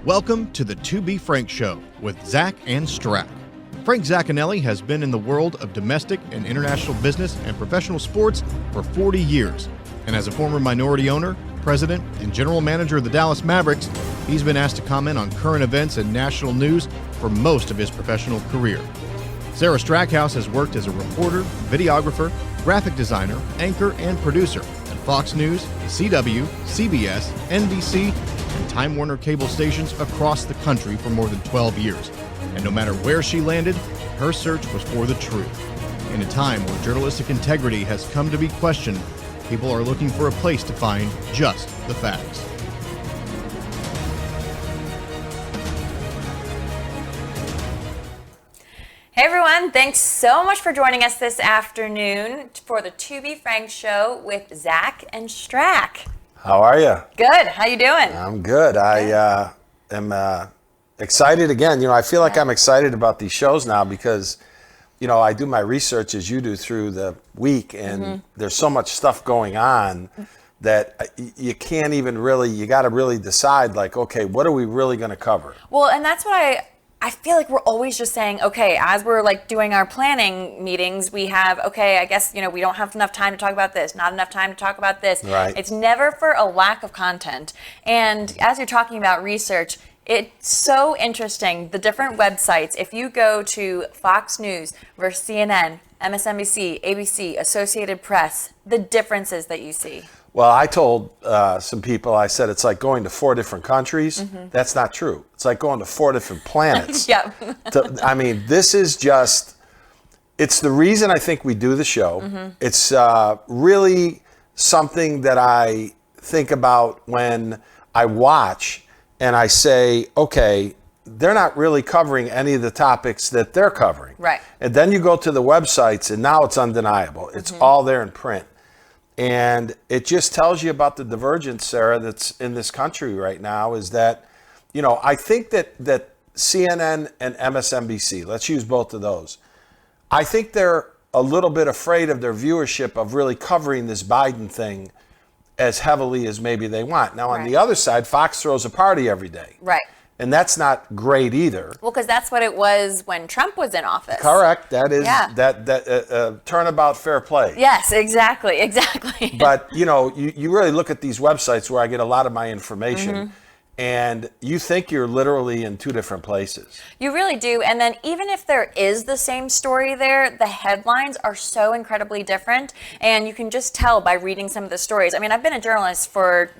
Welcome to the To Be Frank Show with Zacc and Strack. Frank Zaccanelli has been in the world of domestic and international business and professional sports for 40 years. And as a former minority owner, president, and general manager of the Dallas Mavericks, he's been asked to comment on current events and national news for most of his professional career. Sarah Strackhouse has worked as a reporter, videographer, graphic designer, anchor, and producer at Fox News, CW, CBS, NBC, and Time Warner cable stations across the country for more than 12 years. And no matter where she landed, her search was for the truth. In a time where journalistic integrity has come to be questioned, people are looking for a place to find just the facts. Hey everyone, thanks so much for joining us this afternoon for the To Be Frank Show with Zacc and Strack. How are you? Good. How you doing? I'm good. I am excited again. I feel like I'm excited about these shows now because, I do my research as you do through the week, and there's so much stuff going on that you can't even really, you got to really decide, like, okay, what are we really going to cover? Well, and that's what I feel like we're always just saying, okay, as we're like doing our planning meetings, we have, okay, I guess, we don't have enough time to talk about this, not enough time to talk about this. Right. It's never for a lack of content. And as you're talking about research, it's so interesting, the different websites. If you go to Fox News versus CNN, MSNBC, ABC, Associated Press, the differences that you see. Well, I told some people, I said, it's like going to 4 different countries. That's not true. It's like going to 4 different planets. Yep. This is just, it's the reason I think we do the show. It's really something that I think about when I watch and I say, okay, they're not really covering any of the topics that they're covering. Right. And then you go to the websites and now it's undeniable. It's all there in print. And it just tells you about the divergence, Sarah, that's in this country right now is that, I think that CNN and MSNBC, let's use both of those, I think they're a little bit afraid of their viewership of really covering this Biden thing as heavily as maybe they want. Now, on the other side, Fox throws a party every day. Right. And that's not great either. Well, because that's what it was when Trump was in office. Correct. That is that turnabout fair play. Yes, exactly. But you really look at these websites where I get a lot of my information, and you think you're literally in 2 different places. You really do. And then even if there is the same story there, the headlines are so incredibly different. And you can just tell by reading some of the stories. I mean, I've been a journalist for,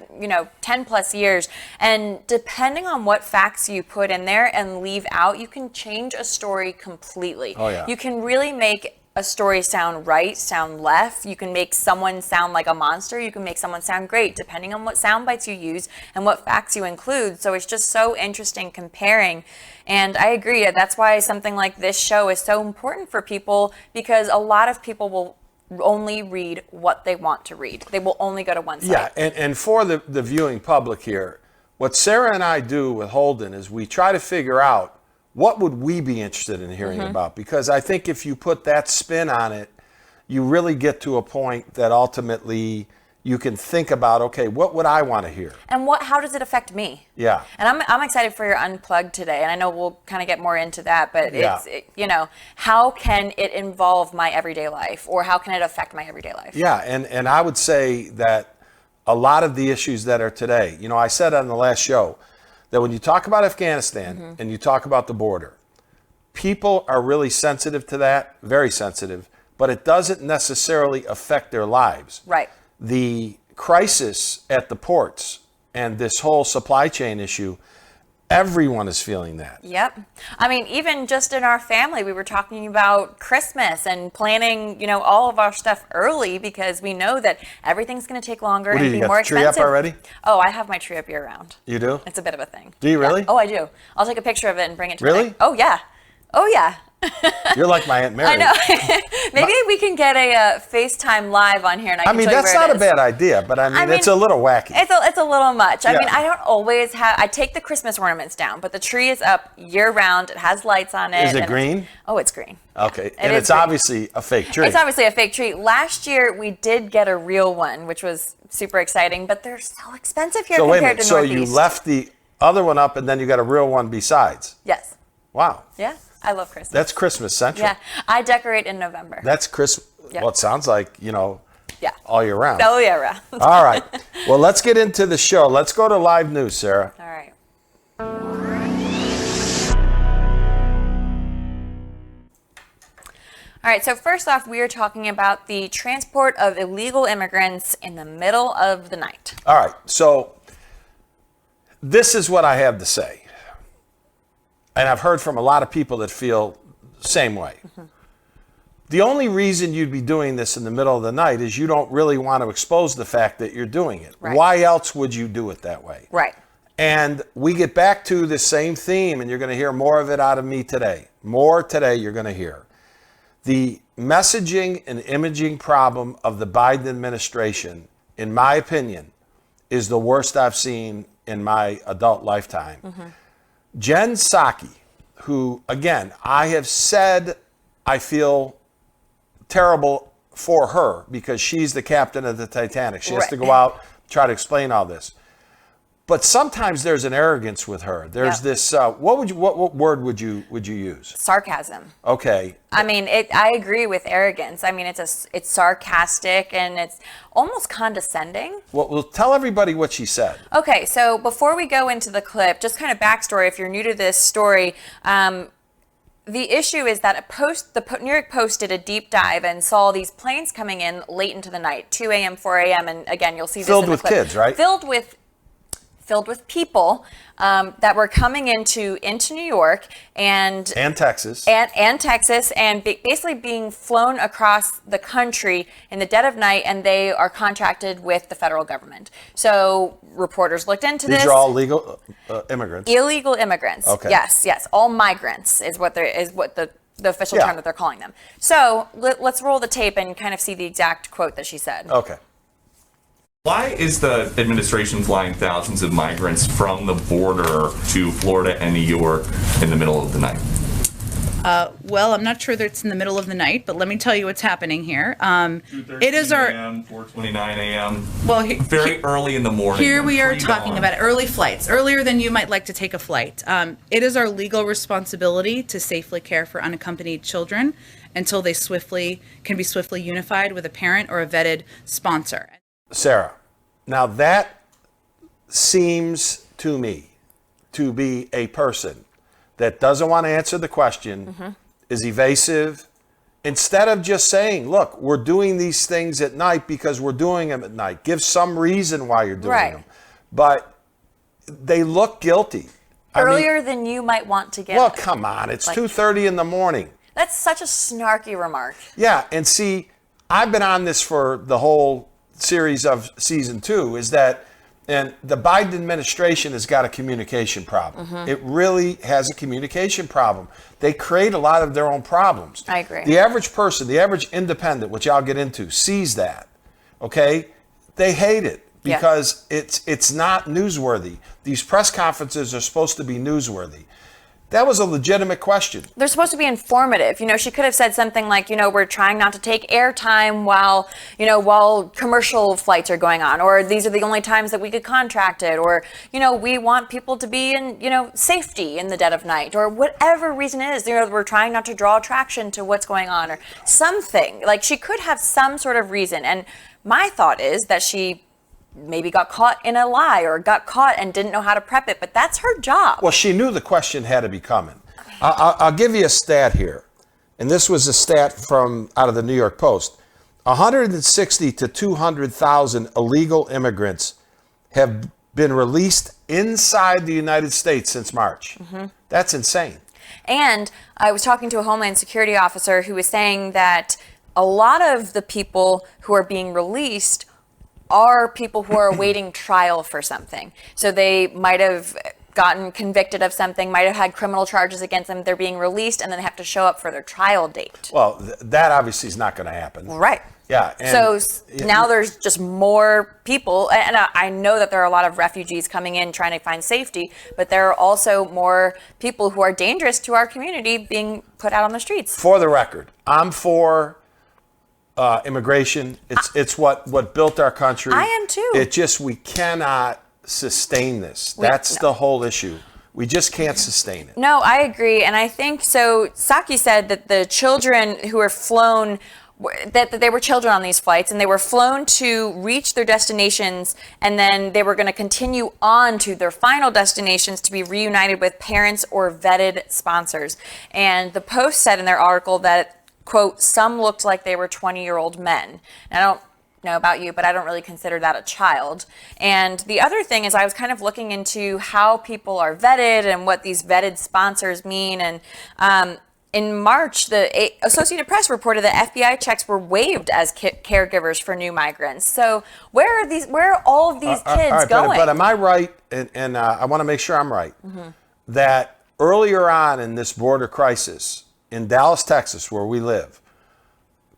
10 plus years. And depending on what facts you put in there and leave out, you can change a story completely. Oh, yeah. You can really make a story sound right, sound left. You can make someone sound like a monster. You can make someone sound great, depending on what sound bites you use and what facts you include. So it's just so interesting comparing. And I agree. That's why something like this show is so important for people, because a lot of people will only read what they want to read. They will only go to one site. Yeah, and for the viewing public here, what Sarah and I do with Holden is we try to figure out what would we be interested in hearing about? Because I think if you put that spin on it, you really get to a point that ultimately you can think about, okay, what would I want to hear? And how does it affect me? Yeah. And I'm excited for your Unplugged today. And I know we'll kind of get more into that, but how can it involve my everyday life, or how can it affect my everyday life? Yeah, and I would say that a lot of the issues that are today, I said on the last show, that when you talk about Afghanistan and you talk about the border, people are really sensitive to that, very sensitive, but it doesn't necessarily affect their lives. Right. The crisis at the ports and this whole supply chain issue, everyone is feeling that. Yep. I mean, even just in our family, we were talking about Christmas and planning, all of our stuff early because we know that everything's going to take longer and be more expensive. You got the tree up already? Oh, I have my tree up year round. You do? It's a bit of a thing. Do you really? Yeah. Oh, I do. I'll take a picture of it and bring it to Really? Oh, yeah. Oh, yeah. You're like my Aunt Mary. I know. Maybe we can get a FaceTime live on here, and I can show you where it is. That's not a bad idea, but I mean, it's a little wacky. It's a little much. Yeah. I mean, I don't always I take the Christmas ornaments down, but the tree is up year round. It has lights on it. Is it green? It's green. Okay, and it's obviously a fake tree. It's obviously a fake tree. Last year, we did get a real one, which was super exciting, but they're so expensive here compared to Northeast. So you left the other one up, and then you got a real one besides. Yes. Wow. Yeah. I love Christmas. That's Christmas Central. Yeah. I decorate in November. That's Christmas. Yeah. Well, it sounds like, yeah. all year round. Oh, yeah, right. All right. Well, let's get into the show. Let's go to live news, Sarah. All right. All right, so first off, we are talking about the transport of illegal immigrants in the middle of the night. All right, so this is what I have to say. And I've heard from a lot of people that feel the same way. Mm-hmm. The only reason you'd be doing this in the middle of the night is you don't really want to expose the fact that you're doing it. Right. Why else would you do it that way? Right. And we get back to the same theme, and you're going to hear more of it out of me today. More today you're going to hear. The messaging and imaging problem of the Biden administration, in my opinion, is the worst I've seen in my adult lifetime. Mm-hmm. Jen Psaki, who, again, I have said I feel terrible for her because she's the captain of the Titanic. She has to go out, try to explain all this. But sometimes there's an arrogance with her. There's this. What word would you use? Sarcasm. Okay. I mean, I agree with arrogance. I mean, it's sarcastic and it's almost condescending. Well, tell everybody what she said. Okay, so before we go into the clip, just kind of backstory. If you're new to this story, the issue is that the New York Post did a deep dive and saw these planes coming in late into the night, 2 a.m., 4 a.m., and again, you'll see this in the clip. Filled with kids, right? Filled with people that were coming into New York and Texas and Texas and basically being flown across the country in the dead of night, and they are contracted with the federal government. So reporters looked into this. These are all legal immigrants. Illegal immigrants. Okay. Yes, all migrants is what the official term that they're calling them. So let's roll the tape and kind of see the exact quote that she said. Okay. Why is the administration flying thousands of migrants from the border to Florida and New York in the middle of the night? Well, I'm not sure that it's in the middle of the night, but let me tell you what's happening here. It is our 4:29 a.m. Well, very early in the morning. Here we are talking pre-dawn. about early flights, earlier than you might like to take a flight. It is our legal responsibility to safely care for unaccompanied children until they can be swiftly unified with a parent or a vetted sponsor. Sarah, now that seems to me to be a person that doesn't want to answer the question, is evasive, instead of just saying, look, we're doing these things at night because we're doing them at night. Give some reason why you're doing them. But they look guilty. Earlier than you might want to get. Well, come on. It's 2:30 in the morning. That's such a snarky remark. Yeah, and see, I've been on this for the whole series of season 2, is that, and the Biden administration has got a communication problem. It really has a communication problem. They create a lot of their own problems. I agree. The average person, the average independent, which I'll get into, sees that. Okay? They hate it because it's not newsworthy. These press conferences are supposed to be newsworthy. That was a legitimate question. They're supposed to be informative. She could have said something like, we're trying not to take airtime while commercial flights are going on, or these are the only times that we could contract it, or, we want people to be in, safety in the dead of night, or whatever reason it is, we're trying not to draw attraction to what's going on, or something. Like, she could have some sort of reason. And my thought is that she maybe got caught in a lie or got caught and didn't know how to prep it, but that's her job. Well, she knew the question had to be coming. I'll give you a stat here, and this was a stat from out of the New York Post. 160 to 200,000 illegal immigrants have been released inside the United States since March. That's insane. And I was talking to a Homeland Security officer who was saying that a lot of the people who are being released are people who are awaiting trial for something. So they might have gotten convicted of something, might have had criminal charges against them. They're being released and then they have to show up for their trial date. Well, that obviously is not going to happen. Right. Yeah. So now there's just more people, and I know that there are a lot of refugees coming in trying to find safety, but there are also more people who are dangerous to our community being put out on the streets. For the record, I'm for immigration. It's what built our country. I am too. It just, we cannot sustain this. That's the whole issue. We just can't sustain it. No, I agree. And I think so. Zacc said that the children who were flown, that they were children on these flights, and they were flown to reach their destinations, and then they were going to continue on to their final destinations to be reunited with parents or vetted sponsors. And the Post said in their article that, quote, some looked like they were 20-year-old men. And I don't know about you, but I don't really consider that a child. And the other thing is I was kind of looking into how people are vetted and what these vetted sponsors mean. And in March, the Associated Press reported that FBI checks were waived as caregivers for new migrants. So where are all of these kids going? But am I right, and I want to make sure I'm right, that earlier on in this border crisis in Dallas, Texas, where we live,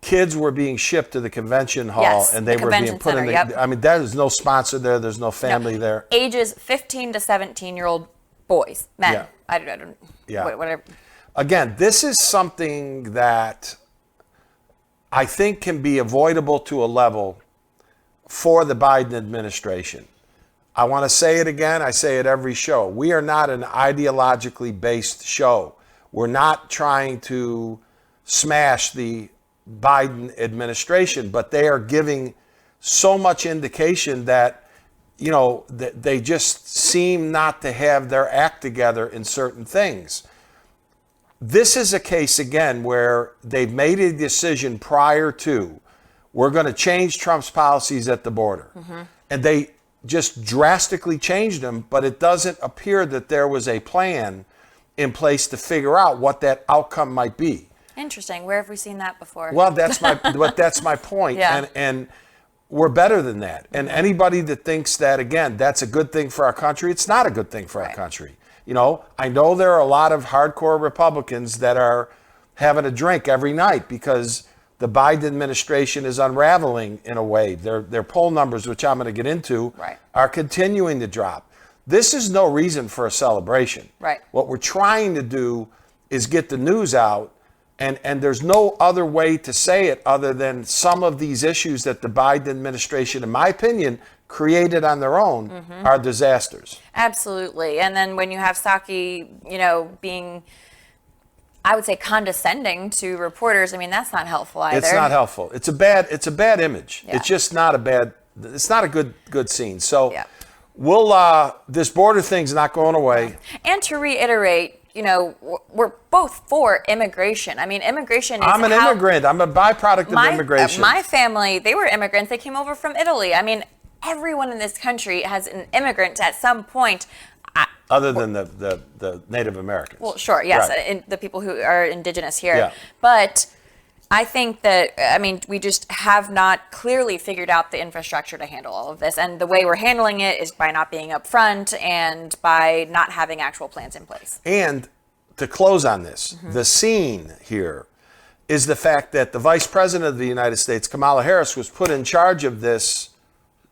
kids were being shipped to the convention hall, Yes, and they the were being convention put in the, center, yep. I mean, there's no sponsor there, there's no family there. Ages 15 to 17-year-old boys, men. Yeah. I don't, Yeah. whatever. Again, this is something that I think can be avoidable to a level for the Biden administration. I want to say it again. I say it every show. We are not an ideologically based show. We're not trying to smash the Biden administration, but they are giving so much indication that, you know, that they just seem not to have their act together in certain things. This is a case, again, where they've made a decision prior to, we're going to change Trump's policies at the border. And they just drastically changed them, but it doesn't appear that there was a plan in place to figure out what that outcome might be. Interesting. Where have we seen that before? Well, that's my point. Yeah. And we're better than that. And anybody that thinks that, again, that's a good thing for our country, it's not a good thing for our country. You know, I know there are a lot of hardcore Republicans that are having a drink every night because the Biden administration is unraveling in a way. Their poll numbers, which I'm going to get into, are continuing to drop. This is no reason for a celebration. Right. What we're trying to do is get the news out, and there's no other way to say it other than some of these issues that the Biden administration, in my opinion, created on their own are disasters. Absolutely. And then when you have Zacc, you know, being, I would say, condescending to reporters, I mean, that's not helpful either. It's not helpful. It's a bad image. Yeah. It's just not it's not a good scene. So we'll this border thing's not going away. And to reiterate, you know, we're both for immigration. I mean, immigration is I'm an immigrant. I'm a byproduct of immigration. My family, they were immigrants. They came over from Italy. I mean, everyone in this country has an immigrant at some point. Other than the Native Americans. Well, sure, yes, Right. and the people who are indigenous here. Yeah. But I think that, I mean, we just have not clearly figured out the infrastructure to handle all of this. And the way we're handling it is by not being upfront and by not having actual plans in place. And to close on this, the scene here is the fact that the Vice President of the United States, Kamala Harris, was put in charge of this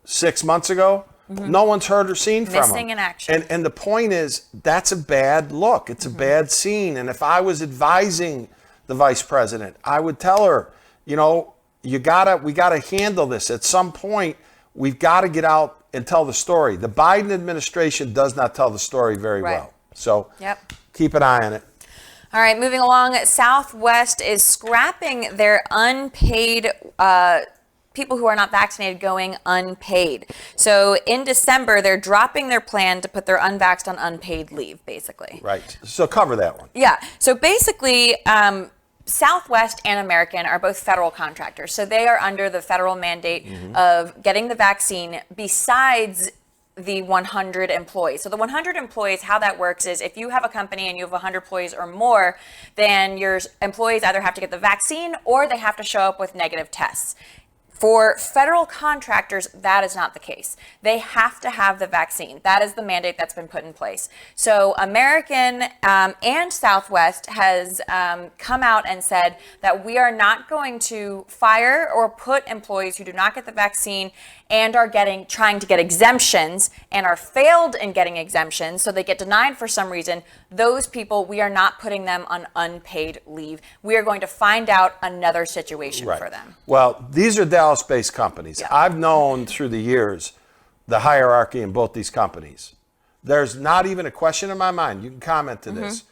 6 months ago. No one's heard or seen from him. Missing in action. And the point is, that's a bad look. It's a bad scene. And if I was advising the Vice President, I would tell her, you know, we gotta handle this. At some point, we've got to get out and tell the story. The Biden administration does not tell the story very well. So keep an eye on it. All right, moving along, Southwest is scrapping their unpaid people who are not vaccinated going unpaid. So in December, they're dropping their plan to put their unvaxxed on unpaid leave, basically. Right. So cover that one. Yeah. So basically, Southwest and American are both federal contractors. So they are under the federal mandate of getting the vaccine besides the 100 employees. So the 100 employees, how that works is if you have a company and you have 100 employees or more, then your employees either have to get the vaccine or they have to show up with negative tests. For federal contractors, that is not the case. They have to have the vaccine. That is the mandate that's been put in place. So American and Southwest has come out and said that we are not going to fire or put employees who do not get the vaccine and are trying to get exemptions and are failed in getting exemptions, so they get denied for some reason. Those people, we are not putting them on unpaid leave. We are going to find out another situation for them. Well, these are Dallas-based companies. I've known through the years the hierarchy in both these companies. There's not even a question in my mind. You can comment to this.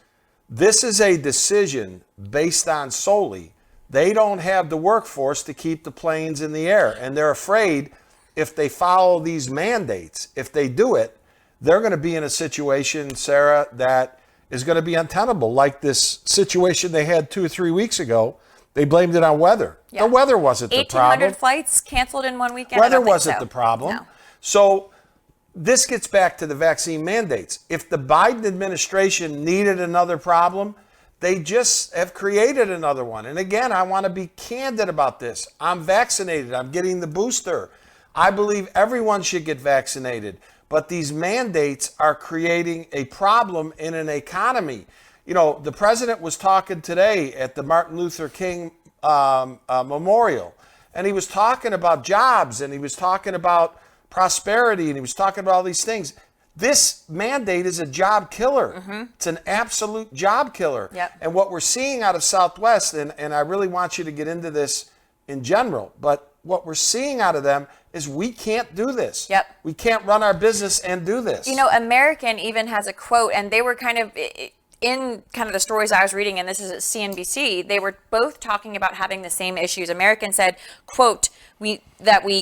This is a decision based on solely they don't have the workforce to keep the planes in the air. And they're afraid if they follow these mandates, if they do it, they're going to be in a situation, Sarah, that is going to be untenable. Like this situation they had 2 or 3 weeks ago. They blamed it on weather. Yeah. The weather wasn't the problem. 1,800 flights canceled in one weekend. Weather wasn't the problem. No. So this gets back to the vaccine mandates. If the Biden administration needed another problem, they just have created another one. And again, I want to be candid about this. I'm vaccinated. I'm getting the booster. I believe everyone should get vaccinated. But these mandates are creating a problem in an economy. You know, the president was talking today at the Martin Luther King Memorial, and he was talking about jobs, and he was talking about prosperity, and he was talking about all these things. This mandate is a job killer. It's an absolute job killer. Yep. And what we're seeing out of Southwest, and I really want you to get into this in general, but what we're seeing out of them is we can't do this. Yep. We can't run our business and do this. You know, American even has a quote, and they were kind of in kind of the stories I was reading, and this is at CNBC, they were both talking about having the same issues. American said, quote, we,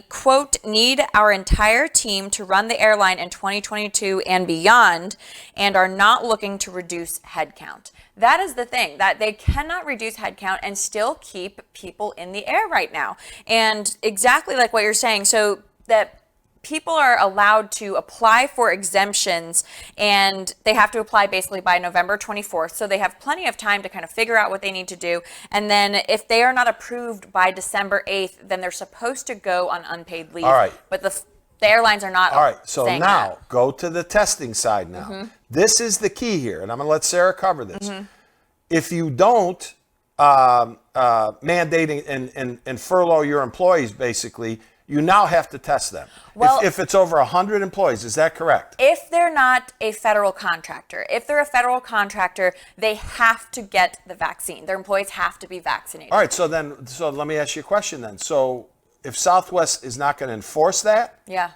quote, need our entire team to run the airline in 2022 and beyond, and are not looking to reduce headcount. That is the thing, that they cannot reduce headcount and still keep people in the air right now. And exactly like what you're saying, so that people are allowed to apply for exemptions, and they have to apply basically by November 24th. So they have plenty of time to kind of figure out what they need to do. And then if they are not approved by December 8th, then they're supposed to go on unpaid leave. All right. But the airlines are not. All right. So saying now that. go to the testing side now. This is the key here, and I'm going to let Sarah cover this. If you don't mandate and furlough your employees, basically, you now have to test them. Well, if it's over 100 employees, is that correct? If they're not a federal contractor, if they're a federal contractor, they have to get the vaccine. Their employees have to be vaccinated. All right, so let me ask you a question then. So if Southwest is not going to enforce that, Yeah,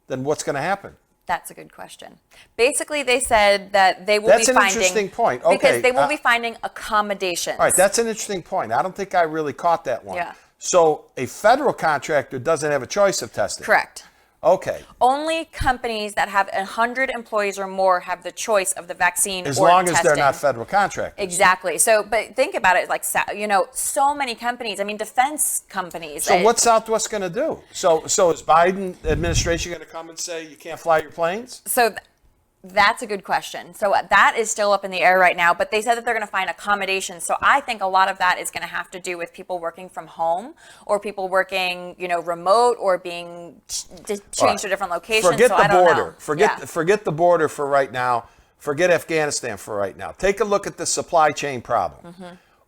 then what's going to happen? that's a good question. Basically, they said that they will That's be an finding... interesting point. Okay, Because they will be finding accommodations. All right, that's an interesting point. I don't think I really caught that one. Yeah. So a federal contractor doesn't have a choice of testing. Correct. Okay. Only companies that have 100 employees or more have the choice of the vaccine As or long as testing. they're not federal contractors. Exactly. So, but think about it, like, you know, so many companies, I mean, defense companies. So what's Southwest going to do? So is Biden administration going to come and say you can't fly your planes? So that's a good question. So that is still up in the air right now, but they said that they're going to find accommodations. So I think a lot of that is going to have to do with people working from home, or people working, you know, remote, or being changed to a different location. Forget so the I don't border. know. Forget the border for right now. Forget Afghanistan for right now. Take a look at the supply chain problem.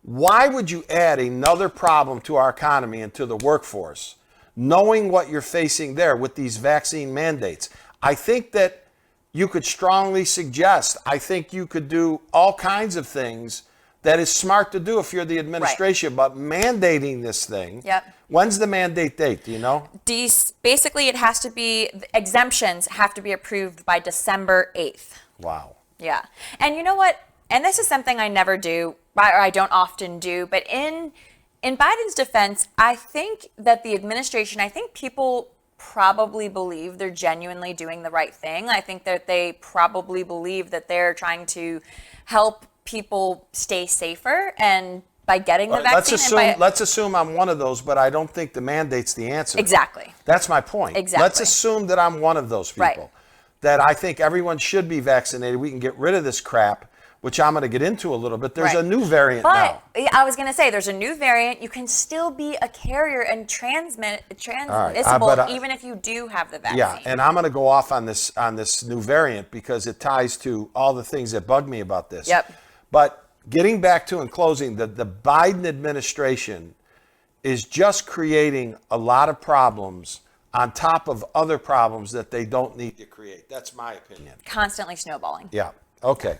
Why would you add another problem to our economy and to the workforce, knowing what you're facing there with these vaccine mandates? I think that you could strongly suggest, I think you could do all kinds of things that is smart to do if you're the administration, but mandating this thing. Yep. When's the mandate date? Do you know? Basically, it has to be, exemptions have to be approved by December 8th. Wow. Yeah. And you know what? And this is something I never do, or I don't often do, but in Biden's defense, I think that the administration, I think people probably believe they're genuinely doing the right thing. I think that they probably believe that they're trying to help people stay safer, and by getting the vaccine. Let's assume I'm one of those, but I don't think the mandate's the answer. Exactly. That's my point. Exactly. Let's assume that I'm one of those people. Right. That I think everyone should be vaccinated. We can get rid of this crap, which I'm going to get into a little bit. There's a new variant now. But I was going to say, there's a new variant. You can still be a carrier and transmissible even if you do have the vaccine. Yeah, and I'm going to go off on this new variant because it ties to all the things that bug me about this. Yep. But getting back to, in closing, the Biden administration is just creating a lot of problems on top of other problems that they don't need to create. That's my opinion. Constantly snowballing. Yeah. Okay.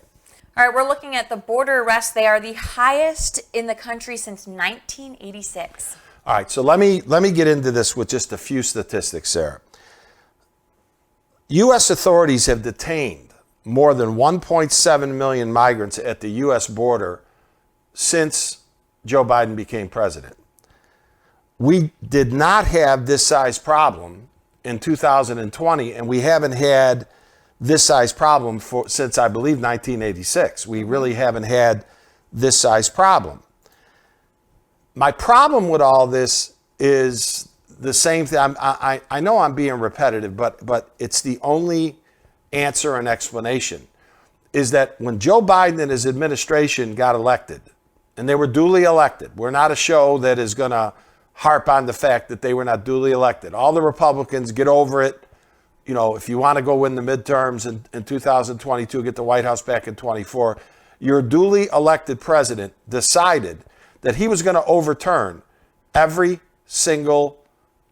All right, we're looking at the border arrests. They are the highest in the country since 1986. All right, so let me get into this with just a few statistics, Sarah. U.S. authorities have detained more than 1.7 million migrants at the U.S. border since Joe Biden became president. We did not have this size problem in 2020, and we haven't had this size problem since, I believe, 1986. We really haven't had this size problem. My problem with all this is the same thing. I know I'm being repetitive, but it's the only answer and explanation, is that when Joe Biden and his administration got elected, and they were duly elected, we're not a show that is going to harp on the fact that they were not duly elected. All the Republicans, get over it. You know, if you want to go win the midterms in 2022, get the White House back in 24, your duly elected president decided that he was going to overturn every single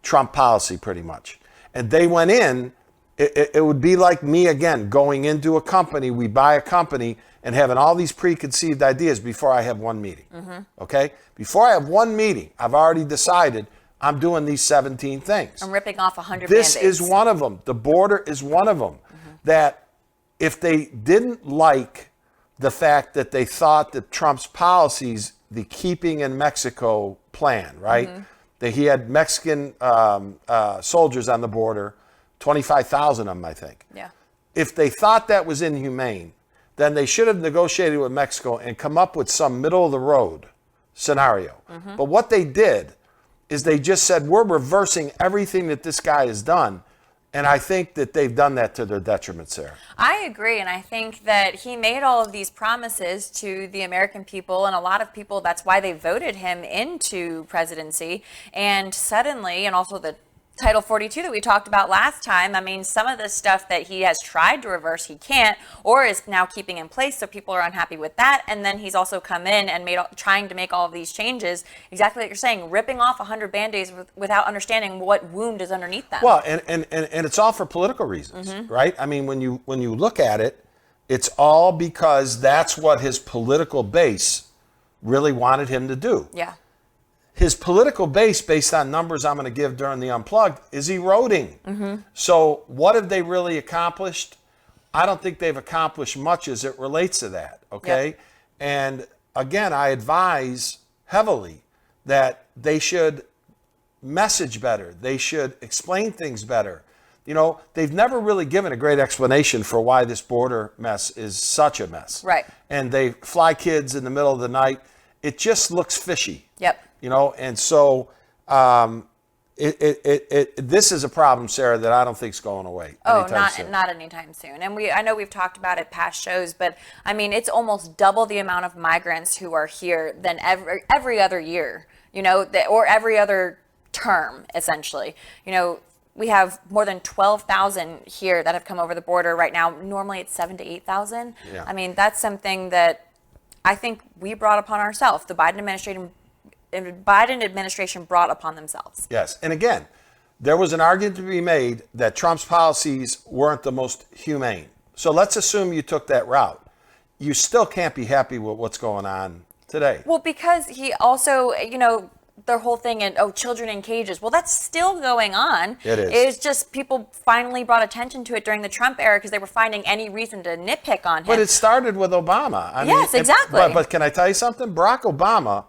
Trump policy pretty much. And they went in, it would be like me again, going into a company, we buy a company and having all these preconceived ideas before I have one meeting, okay? Before I have one meeting, I've already decided I'm doing these 17 things. I'm ripping off 100 This Band-Aids. is one of them. The border is one of them. That if they didn't like the fact that they thought that Trump's policies, the keeping in Mexico plan, right? That he had Mexican soldiers on the border, 25,000 of them, I think. Yeah. If they thought that was inhumane, then they should have negotiated with Mexico and come up with some middle of the road scenario. But what they did is they just said, we're reversing everything that this guy has done. And I think that they've done that to their detriment, Sarah. I agree. And I think that he made all of these promises to the American people, and a lot of people, that's why they voted him into presidency. And suddenly, and also the Title 42 that we talked about last time, I mean, some of the stuff that he has tried to reverse, he can't, or is now keeping in place, so people are unhappy with that. And then he's also come in and trying to make all of these changes, exactly what you're saying, ripping off 100 Band-Aids without understanding what wound is underneath them. Well, and it's all for political reasons, right? I mean, when you look at it, it's all because that's what his political base really wanted him to do. Yeah. His political base, based on numbers I'm going to give during the Unplugged, is eroding. So what have they really accomplished? I don't think they've accomplished much as it relates to that, okay? Yep. And again, I advise heavily that they should message better. They should explain things better. You know, they've never really given a great explanation for why this border mess is such a mess. Right. And they fly kids in the middle of the night. It just looks fishy. Yep. You know, and so this is a problem, Sarah, that I don't think is going away. Oh, anytime soon. not anytime soon. And I know we've talked about it past shows, but I mean, it's almost double the amount of migrants who are here than every other year, you know, or every other term, essentially. You know, we have more than 12,000 here that have come over the border right now. Normally it's 7,000 to 8,000. Yeah. I mean, that's something that I think we brought upon ourselves. The Biden administration brought upon themselves. Yes. And again, there was an argument to be made that Trump's policies weren't the most humane. So let's assume you took that route. You still can't be happy with what's going on today. Well, because he also, you know, their whole thing and children in cages. Well, that's still going on. It is. It's just people finally brought attention to it during the Trump era because they were finding any reason to nitpick on him. But it started with Obama. Yes, exactly. But can I tell you something? Barack Obama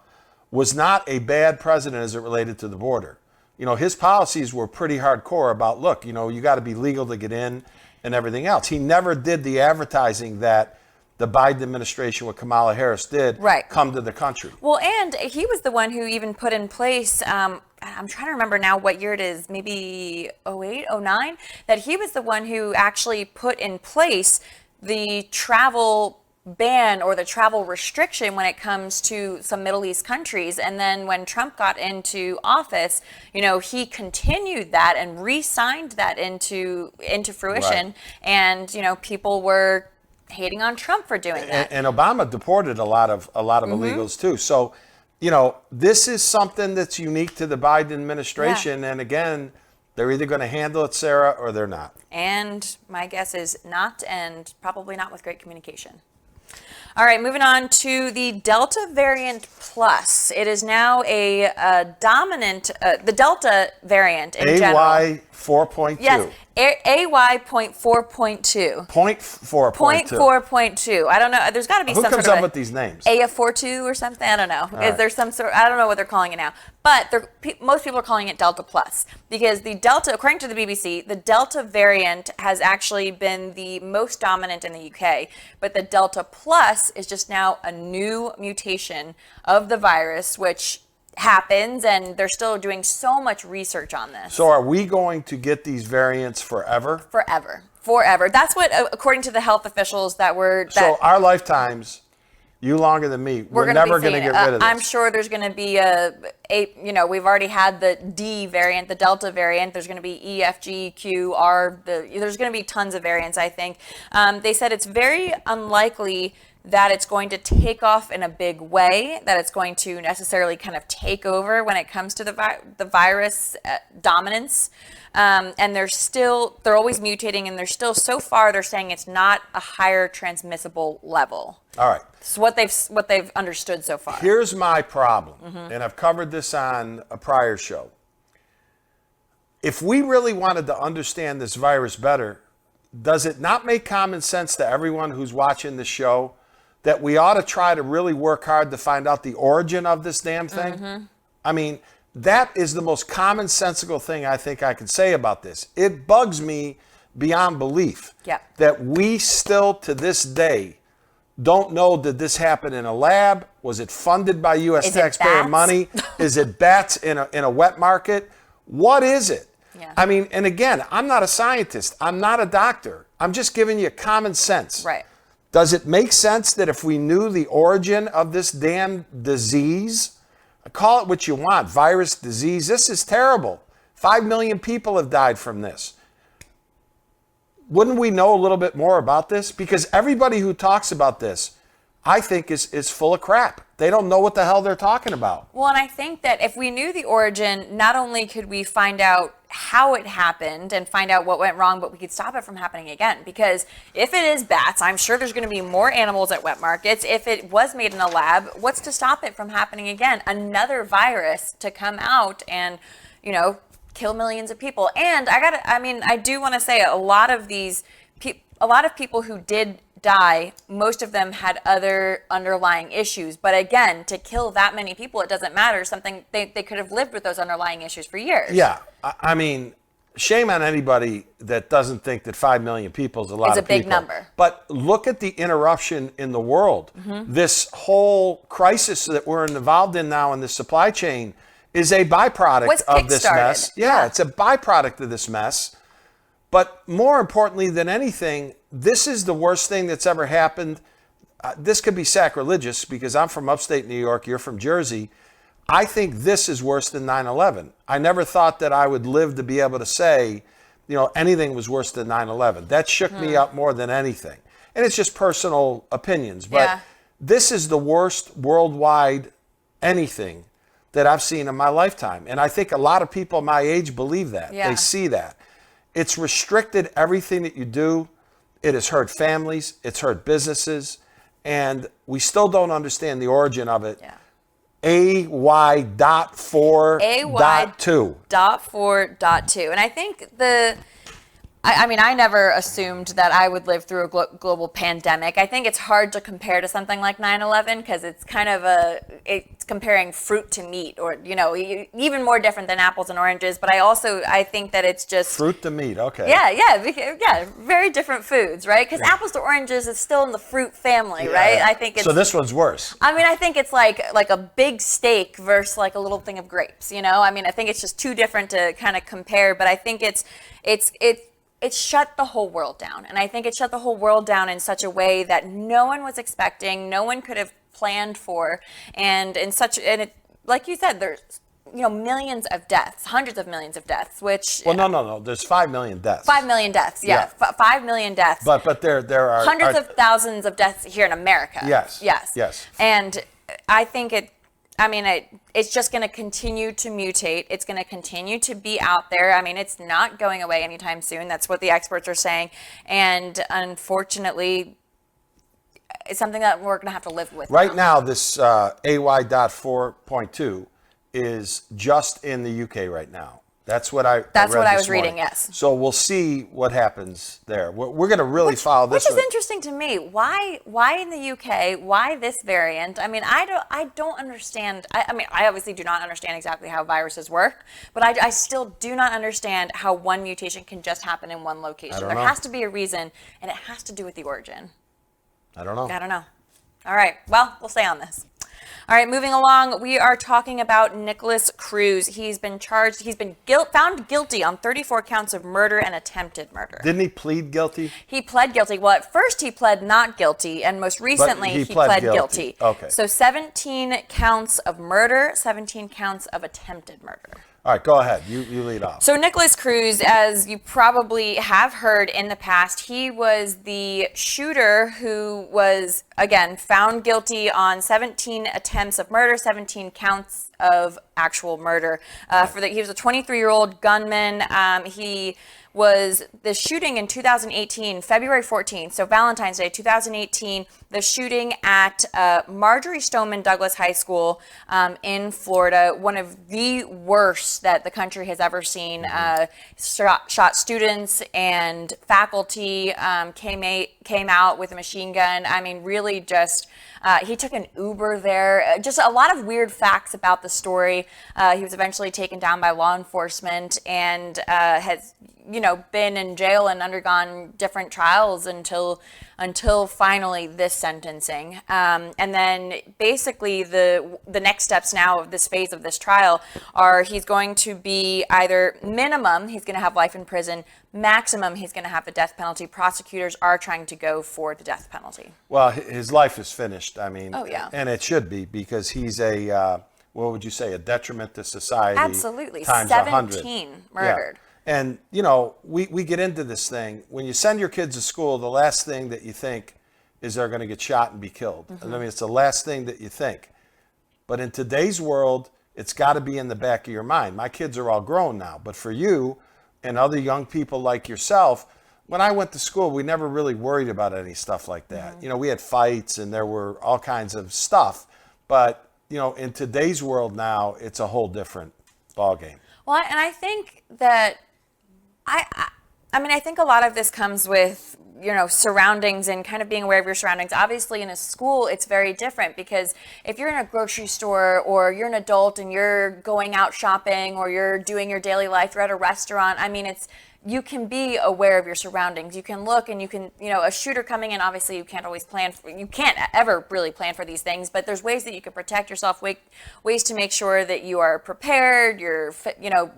was not a bad president as it related to the border. You know, his policies were pretty hardcore about, look, you know, you got to be legal to get in and everything else. He never did the advertising that the Biden administration with Kamala Harris did come to the country. Well, and he was the one who even put in place, I'm trying to remember now what year it is, maybe 08, 09, that he was the one who actually put in place the travel ban or the travel restriction when it comes to some Middle East countries. And then when Trump got into office, you know, he continued that and re-signed that into fruition. Right. And, you know, people were hating on Trump for doing that. And Obama deported a lot of illegals too. So, you know, this is something that's unique to the Biden administration. Yeah. And again, they're either going to handle it, Sarah, or they're not. And my guess is not, and probably not with great communication. All right, moving on to the Delta variant plus. It is now a dominant, the Delta variant in general. AY 4.2. Yes, AY.4.2. 0.4.2. 0.4.2. I don't know. There's got to be Who some comes sort up of with these names? AF42 or something. I don't know. Is right. there some sort? I don't know what they're calling it now. But most people are calling it Delta Plus because the Delta, according to the BBC, the Delta variant has actually been the most dominant in the UK. But the Delta Plus is just now a new mutation of the virus, which happens, and they're still doing so much research on this. So are we going to get these variants forever? Forever. That's what, according to the health officials So our lifetimes, you longer than me, we're never going to get rid of this. I'm sure there's going to be we've already had the D variant, the Delta variant. There's going to be E, F, G, Q, R. There's going to be tons of variants, I think. They said it's very unlikely that it's going to take off in a big way, that it's going to necessarily kind of take over when it comes to the virus dominance. And they're always mutating, and so far they're saying it's not a higher transmissible level. All right. It's what they've understood so far. Here's my problem, and I've covered this on a prior show. If we really wanted to understand this virus better, does it not make common sense to everyone who's watching the show that we ought to try to really work hard to find out the origin of this damn thing? I mean, that is the most commonsensical thing I think I can say about this. It bugs me beyond belief that we still to this day don't know, did this happen in a lab? Was it funded by U.S. taxpayer money? Is it bats in a wet market? What is it? Yeah. I mean, and again, I'm not a scientist. I'm not a doctor. I'm just giving you common sense. Right. Does it make sense that if we knew the origin of this damn disease, call it what you want, virus, disease, this is terrible. 5 million people have died from this. Wouldn't we know a little bit more about this? Because everybody who talks about this, I think, is full of crap. They don't know what the hell they're talking about. Well, and I think that if we knew the origin, not only could we find out how it happened and find out what went wrong, but we could stop it from happening again. Because if it is bats, I'm sure there's going to be more animals at wet markets. If it was made in a lab, what's to stop it from happening again? Another virus to come out and, kill millions of people. And I do want to say a lot of people who did die, most of them had other underlying issues. But again, to kill that many people, it doesn't matter. They could have lived with those underlying issues for years. Yeah. I mean, shame on anybody that doesn't think that 5 million people is a lot of people. It's a big number. But look at the interruption in the world. This whole crisis that we're involved in now in the supply chain is a byproduct of this mess. Yeah, it's a byproduct of this mess. But more importantly than anything, this is the worst thing that's ever happened. This could be sacrilegious because I'm from upstate New York, you're from Jersey. I think this is worse than 9/11. I never thought that I would live to be able to say, anything was worse than 9/11. That shook me up more than anything. And it's just personal opinions. But this is the worst worldwide anything that I've seen in my lifetime. And I think a lot of people my age believe that. Yeah. They see that. It's restricted everything that you do. It has hurt families. It's hurt businesses. And we still don't understand the origin of it. Yeah. AY.4.2. 4.2. And I think I never assumed that I would live through a global pandemic. I think it's hard to compare to something like 9/11 because it's kind of it's comparing fruit to meat, or even more different than apples and oranges. But I think that it's just fruit to meat. Okay. Yeah, very different foods, right? Because apples to oranges is still in the fruit family, right? I think it's, so this one's worse. I think it's like a big steak versus like a little thing of grapes. I think it's just too different to kind of compare. But I think it shut the whole world down. And I think it shut the whole world down in such a way that no one was expecting, no one could have planned for. And like you said, there's, millions of deaths, hundreds of millions of deaths, which... Well, no. There's 5 million deaths. 5 million deaths, yeah. 5 million deaths. But there are... Hundreds of thousands of deaths here in America. Yes. And I think it's just going to continue to mutate. It's going to continue to be out there. It's not going away anytime soon. That's what the experts are saying. And unfortunately, it's something that we're going to have to live with. Right now, this AY.4.2 is just in the UK right now. That's what I That's read what I this was reading, morning. yes. So we'll see what happens there. We're going to really follow this Which is one. interesting to me. Why in the UK? Why this variant? I mean, I don't understand. I mean, I obviously do not understand exactly how viruses work, but I still do not understand how one mutation can just happen in one location. There has to be a reason, and it has to do with the origin. I don't know. I don't know. All right. Well, we'll stay on this. All right, moving along, we are talking about Nicholas Cruz. He's been charged, he's been found guilty on 34 counts of murder and attempted murder. Didn't he plead guilty? He pled guilty. Well, at first he pled not guilty, and most recently he pled guilty. Okay. So 17 counts of murder, 17 counts of attempted murder. All right, go ahead. You lead off. So Nicholas Cruz, as you probably have heard in the past, he was the shooter who was, again, found guilty on 17 attempts of murder, 17 counts of actual murder. He was a 23-year-old gunman. He was the shooting in 2018, February 14th, so Valentine's Day 2018, the shooting at Marjorie Stoneman Douglas High School in Florida, one of the worst that the country has ever seen. Shot students and faculty, came out with a machine gun. I mean, really just, he took an Uber there. Just a lot of weird facts about the story. He was eventually taken down by law enforcement and has been in jail and undergone different trials until finally this sentencing. And then basically the next steps now of this phase of this trial are he's going to be either minimum, he's going to have life in prison, maximum, he's going to have the death penalty. Prosecutors are trying to go for the death penalty. Well, his life is finished. I mean, oh, yeah. And it should be because he's a, what would you say, a detriment to society. Absolutely. Times 17 murdered. Yeah. And, we get into this thing. When you send your kids to school, the last thing that you think is they're going to get shot and be killed. Mm-hmm. I mean, it's the last thing that you think. But in today's world, it's got to be in the back of your mind. My kids are all grown now. But for you and other young people like yourself, when I went to school, we never really worried about any stuff like that. Mm-hmm. We had fights and there were all kinds of stuff. But, in today's world now, it's a whole different ballgame. Well, and I think that I think a lot of this comes with, surroundings and kind of being aware of your surroundings. Obviously, in a school, it's very different because if you're in a grocery store or you're an adult and you're going out shopping or you're doing your daily life, you're at a restaurant, you can be aware of your surroundings. You can look and you can, a shooter coming in, obviously you can't always you can't ever really plan for these things, but there's ways that you can protect yourself, ways to make sure that you are prepared, you're,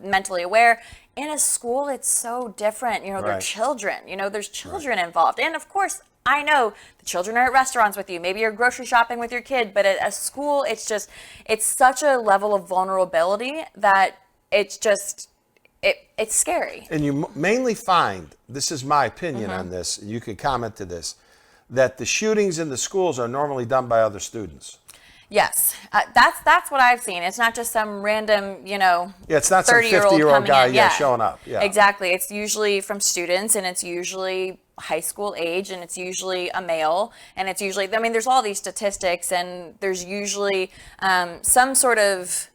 mentally aware. In a school, it's so different. They're Right. children, there's children involved. And of course, I know the children are at restaurants with you. Maybe you're grocery shopping with your kid, but at a school, it's such a level of vulnerability that it's scary. And you mainly find, this is my opinion on this, and you can comment to this, that the shootings in the schools are normally done by other students. Yes, that's what I've seen. It's not just some random, Yeah, it's not some 30-year-old 50-year-old guy coming in. showing up. Yeah, exactly. It's usually from students, and it's usually high school age, and it's usually a male, and it's usually, there's all these statistics, and there's usually some sort of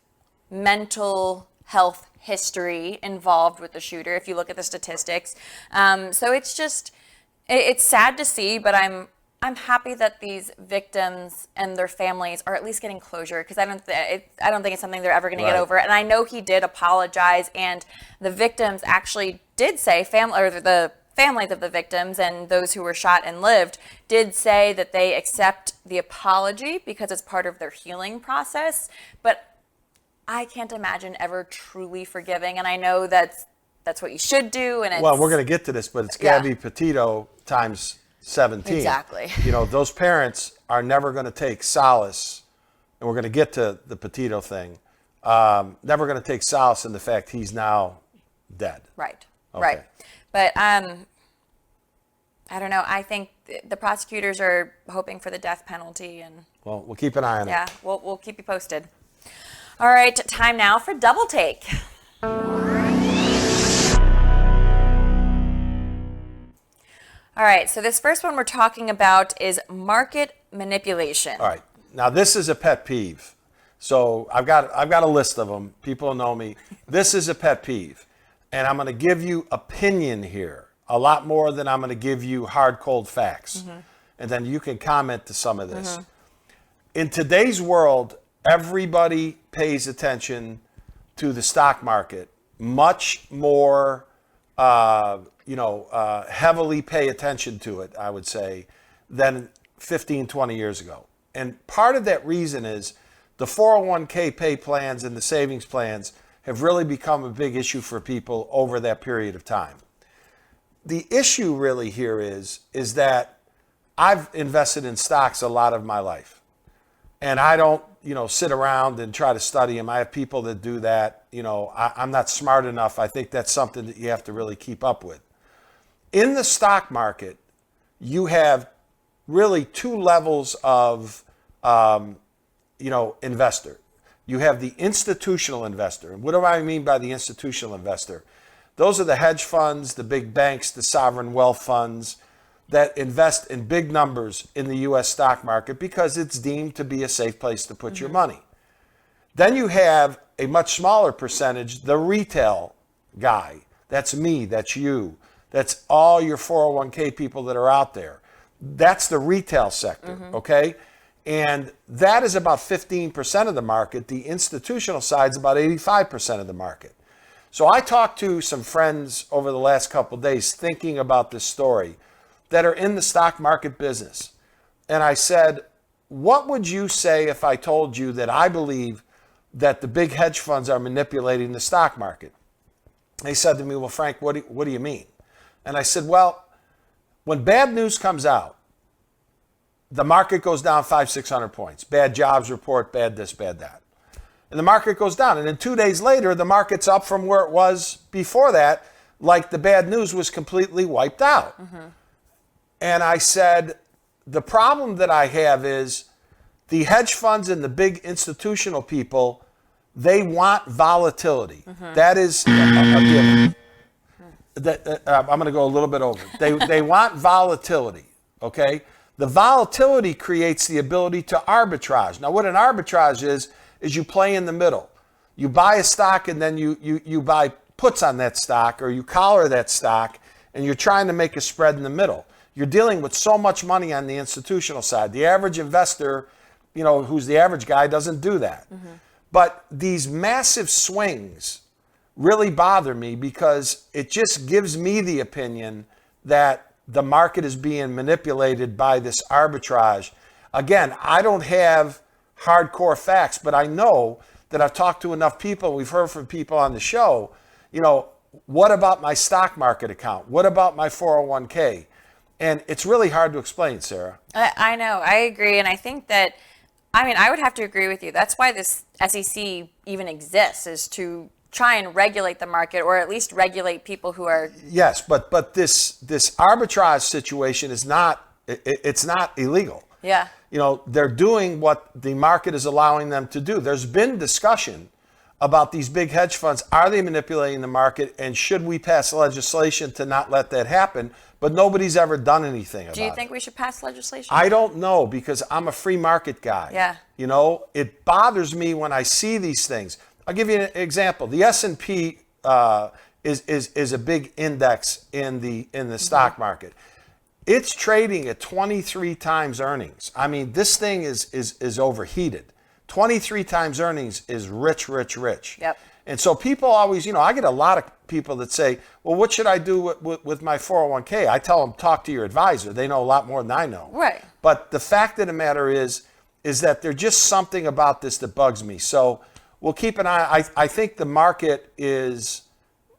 mental health history involved with the shooter if you look at the statistics. So it's sad to see, but I'm happy that these victims and their families are at least getting closure, because I don't think it's something they're ever going to get over. And I know he did apologize, and the victims actually did say, the families of the victims and those who were shot and lived did say that they accept the apology because it's part of their healing process. But I can't imagine ever truly forgiving, and I know that's what you should do. And well, we're going to get to this, but it's Gabby Petito times 17. Exactly. Those parents are never going to take solace, and we're going to get to the Petito thing, never going to take solace in the fact he's now dead. Right, Okay. right. But I don't know. I think the prosecutors are hoping for the death penalty. And Well, we'll keep an eye on it. yeah, we'll keep you posted. All right, time now for Double Take. All right, so this first one we're talking about is market manipulation. All right. Now, this is a pet peeve. So I've got a list of them. People know me. This is a pet peeve. And I'm going to give you opinion here, a lot more than I'm going to give you hard, cold facts. And then you can comment to some of this. In today's world, everybody pays attention to the stock market much more, heavily pay attention to it, I would say, than 15, 20 years ago. And part of that reason is the 401k pay plans and the savings plans have really become a big issue for people over that period of time. The issue really here is that I've invested in stocks a lot of my life. And I don't, sit around and try to study them. I have people that do that. I'm not smart enough. I think that's something that you have to really keep up with. In the stock market, you have really two levels of, investor. You have the institutional investor. And what do I mean by the institutional investor? Those are the hedge funds, the big banks, the sovereign wealth funds that invest in big numbers in the U.S. stock market because it's deemed to be a safe place to put your money. Then you have a much smaller percentage, the retail guy. That's me, that's you. That's all your 401k people that are out there. That's the retail sector, okay? And that is about 15% of the market. The institutional side is about 85% of the market. So I talked to some friends over the last couple of days thinking about this story that are in the stock market business. And I said, what would you say if I told you that I believe that the big hedge funds are manipulating the stock market? They said to me, well, Frank, what do you mean? And I said, well, when bad news comes out, the market goes down 500-600 points. Bad jobs report, bad this, bad that. And the market goes down. And then 2 days later, the market's up from where it was before that, like the bad news was completely wiped out. And I said, the problem that I have is the hedge funds and the big institutional people, they want volatility. That is a given. I'm going to go a little bit over. They want volatility, okay? The volatility creates the ability to arbitrage. Now, what an arbitrage is you play in the middle. You buy a stock and then you buy puts on that stock, or you collar that stock, and you're trying to make a spread in the middle. You're dealing with so much money on the institutional side. The average investor, who's the average guy, doesn't do that. But these massive swings really bother me because it just gives me the opinion that the market is being manipulated by this arbitrage. Again, I don't have hardcore facts, but I know that I've talked to enough people, we've heard from people on the show, what about my stock market account? What about my 401k? And it's really hard to explain, Sarah. I know, I agree. And I think that, I would have to agree with you. That's why this SEC even exists, is to try and regulate the market, or at least regulate people who are... Yes, but this arbitrage situation is not, it's not illegal. Yeah. They're doing what the market is allowing them to do. There's been discussion about these big hedge funds. Are they manipulating the market, and should we pass legislation to not let that happen? But nobody's ever done anything about it. Do you think we should pass legislation? I don't know, because I'm a free market guy. Yeah. It bothers me when I see these things. I'll give you an example. The S&P is a big index in the stock market. It's trading at 23 times earnings. This thing is overheated. 23 times earnings is rich, rich, rich. Yep. And so people always, I get a lot of people that say, well, what should I do with my 401k? I tell them, talk to your advisor. They know a lot more than I know. Right. But the fact of the matter is that there's just something about this that bugs me. So we'll keep an eye. I think the market is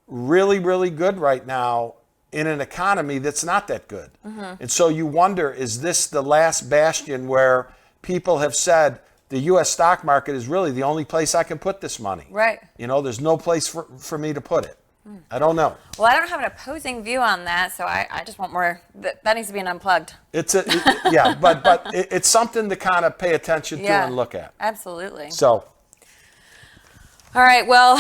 really, really good right now in an economy that's not that good. And so you wonder, is this the last bastion where people have said the U.S. stock market is really the only place I can put this money? Right. There's no place for me to put it. I don't know. Well, I don't have an opposing view on that, so I just want more. That needs to be an unplugged. But it's something to kind of pay attention to and look at. Absolutely. So. All right. Well,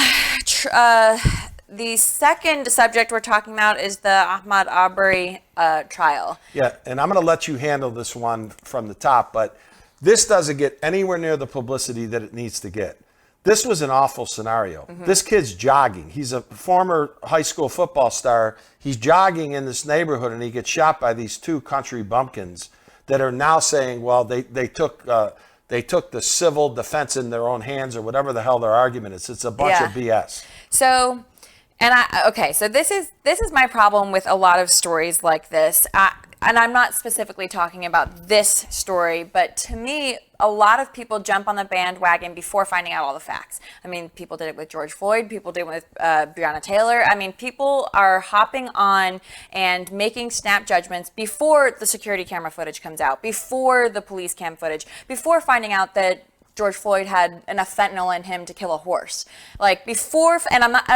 the second subject we're talking about is the Ahmaud Arbery trial. Yeah, and I'm going to let you handle this one from the top, but this doesn't get anywhere near the publicity that it needs to get. This was an awful scenario. Mm-hmm. This kid's jogging. He's a former high school football star. He's jogging in this neighborhood, and he gets shot by these two country bumpkins that are now saying, well, they took the civil defense in their own hands, or whatever the hell their argument is. It's a bunch of BS. So, so this is my problem with a lot of stories like this. And I'm not specifically talking about this story, but to me, a lot of people jump on the bandwagon before finding out all the facts. I mean, people did it with George Floyd, people did it with Breonna Taylor. I mean, people are hopping on and making snap judgments before the security camera footage comes out, before the police cam footage, before finding out that George Floyd had enough fentanyl in him to kill a horse. Like before, and I'm not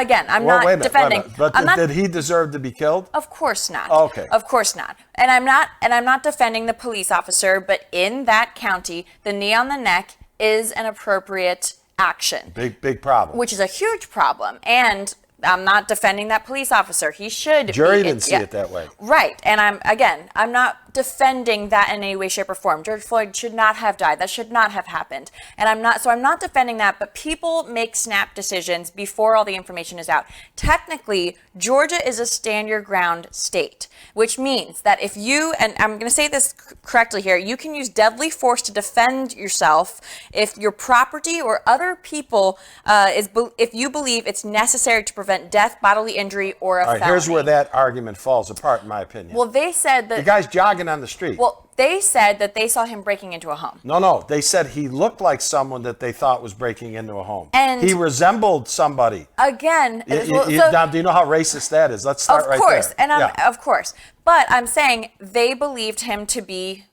defending. But did he deserve to be killed? Of course not. Okay. Of course not. And I'm not defending the police officer, but in that county, the knee on the neck is an appropriate action. Big problem. Which is a huge problem. And I'm not defending that police officer. He should. Jury didn't see it that way. Right. And I'm not defending that in any way, shape, or form. George Floyd should not have died. That should not have happened. And I'm not defending that, but people make snap decisions before all the information is out. Technically, Georgia is a stand your ground state, which means that if you, and I'm going to say this correctly here, you can use deadly force to defend yourself if your property or other people, if you believe it's necessary to prevent death, bodily injury, or a felony. Here's where that argument falls apart, in my opinion. Well, they said that the guy's jogging on the street. Well, they said that they saw him breaking into a home. No. They said he looked like someone that they thought was breaking into a home. And he resembled somebody. Again, now, do you know how racist that is? Let's start right there. Of course, of course. But I'm saying they believed him to be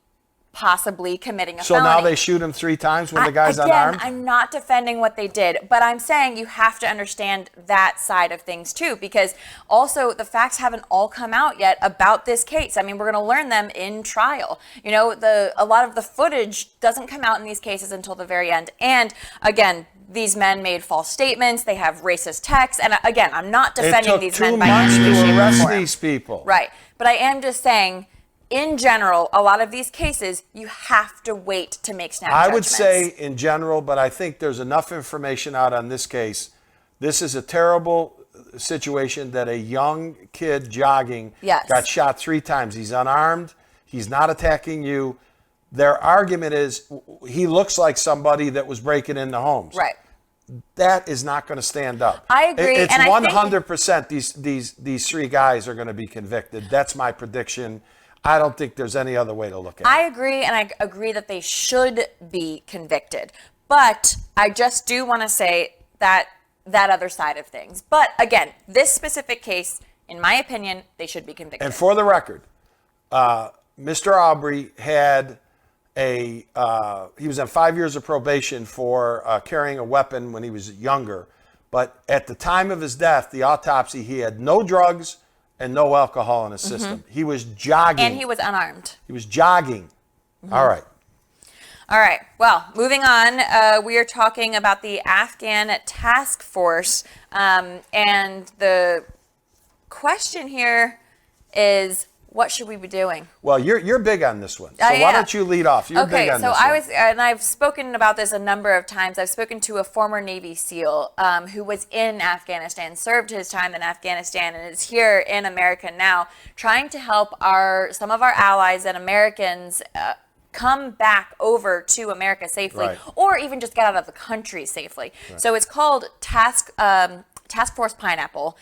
possibly committing a felony. So now they shoot him 3 times when the guy's unarmed? I'm not defending what they did, but I'm saying you have to understand that side of things too, because also the facts haven't all come out yet about this case. I mean, we're going to learn them in trial. You know, a lot of the footage doesn't come out in these cases until the very end. And again, these men made false statements. They have racist texts. And again, I'm not defending these men by any way, shape, or form. It took 2 months to arrest these people. Right. But I am just saying, in general, a lot of these cases, you have to wait to make snap judgments. I would say in general, but I think there's enough information out on this case. This is a terrible situation that a young kid jogging got shot 3 times. He's unarmed. He's not attacking you. Their argument is he looks like somebody that was breaking into homes. Right. That is not going to stand up. I agree. It's and 100% these 3 guys are going to be convicted. That's my prediction. I don't think there's any other way to look at it. I agree, and I agree that they should be convicted. But I just do want to say that other side of things. But again, this specific case, in my opinion, they should be convicted. And for the record, Mr. Aubrey had he was on 5 years of probation for carrying a weapon when he was younger. But at the time of his death, the autopsy, he had no drugs and no alcohol in his system. He was jogging. And he was unarmed. He was jogging. All right. All right. Well, moving on, we are talking about the Afghan task force. And the question here is, what should we be doing? Well, you're big on this one. So why don't you lead off? You're big on this one. Okay, so and I've spoken about this a number of times. I've spoken to a former Navy SEAL who was in Afghanistan, served his time in Afghanistan, and is here in America now, trying to help some of our allies and Americans come back over to America safely, or even just get out of the country safely. Right. So it's called Task Force Pineapple,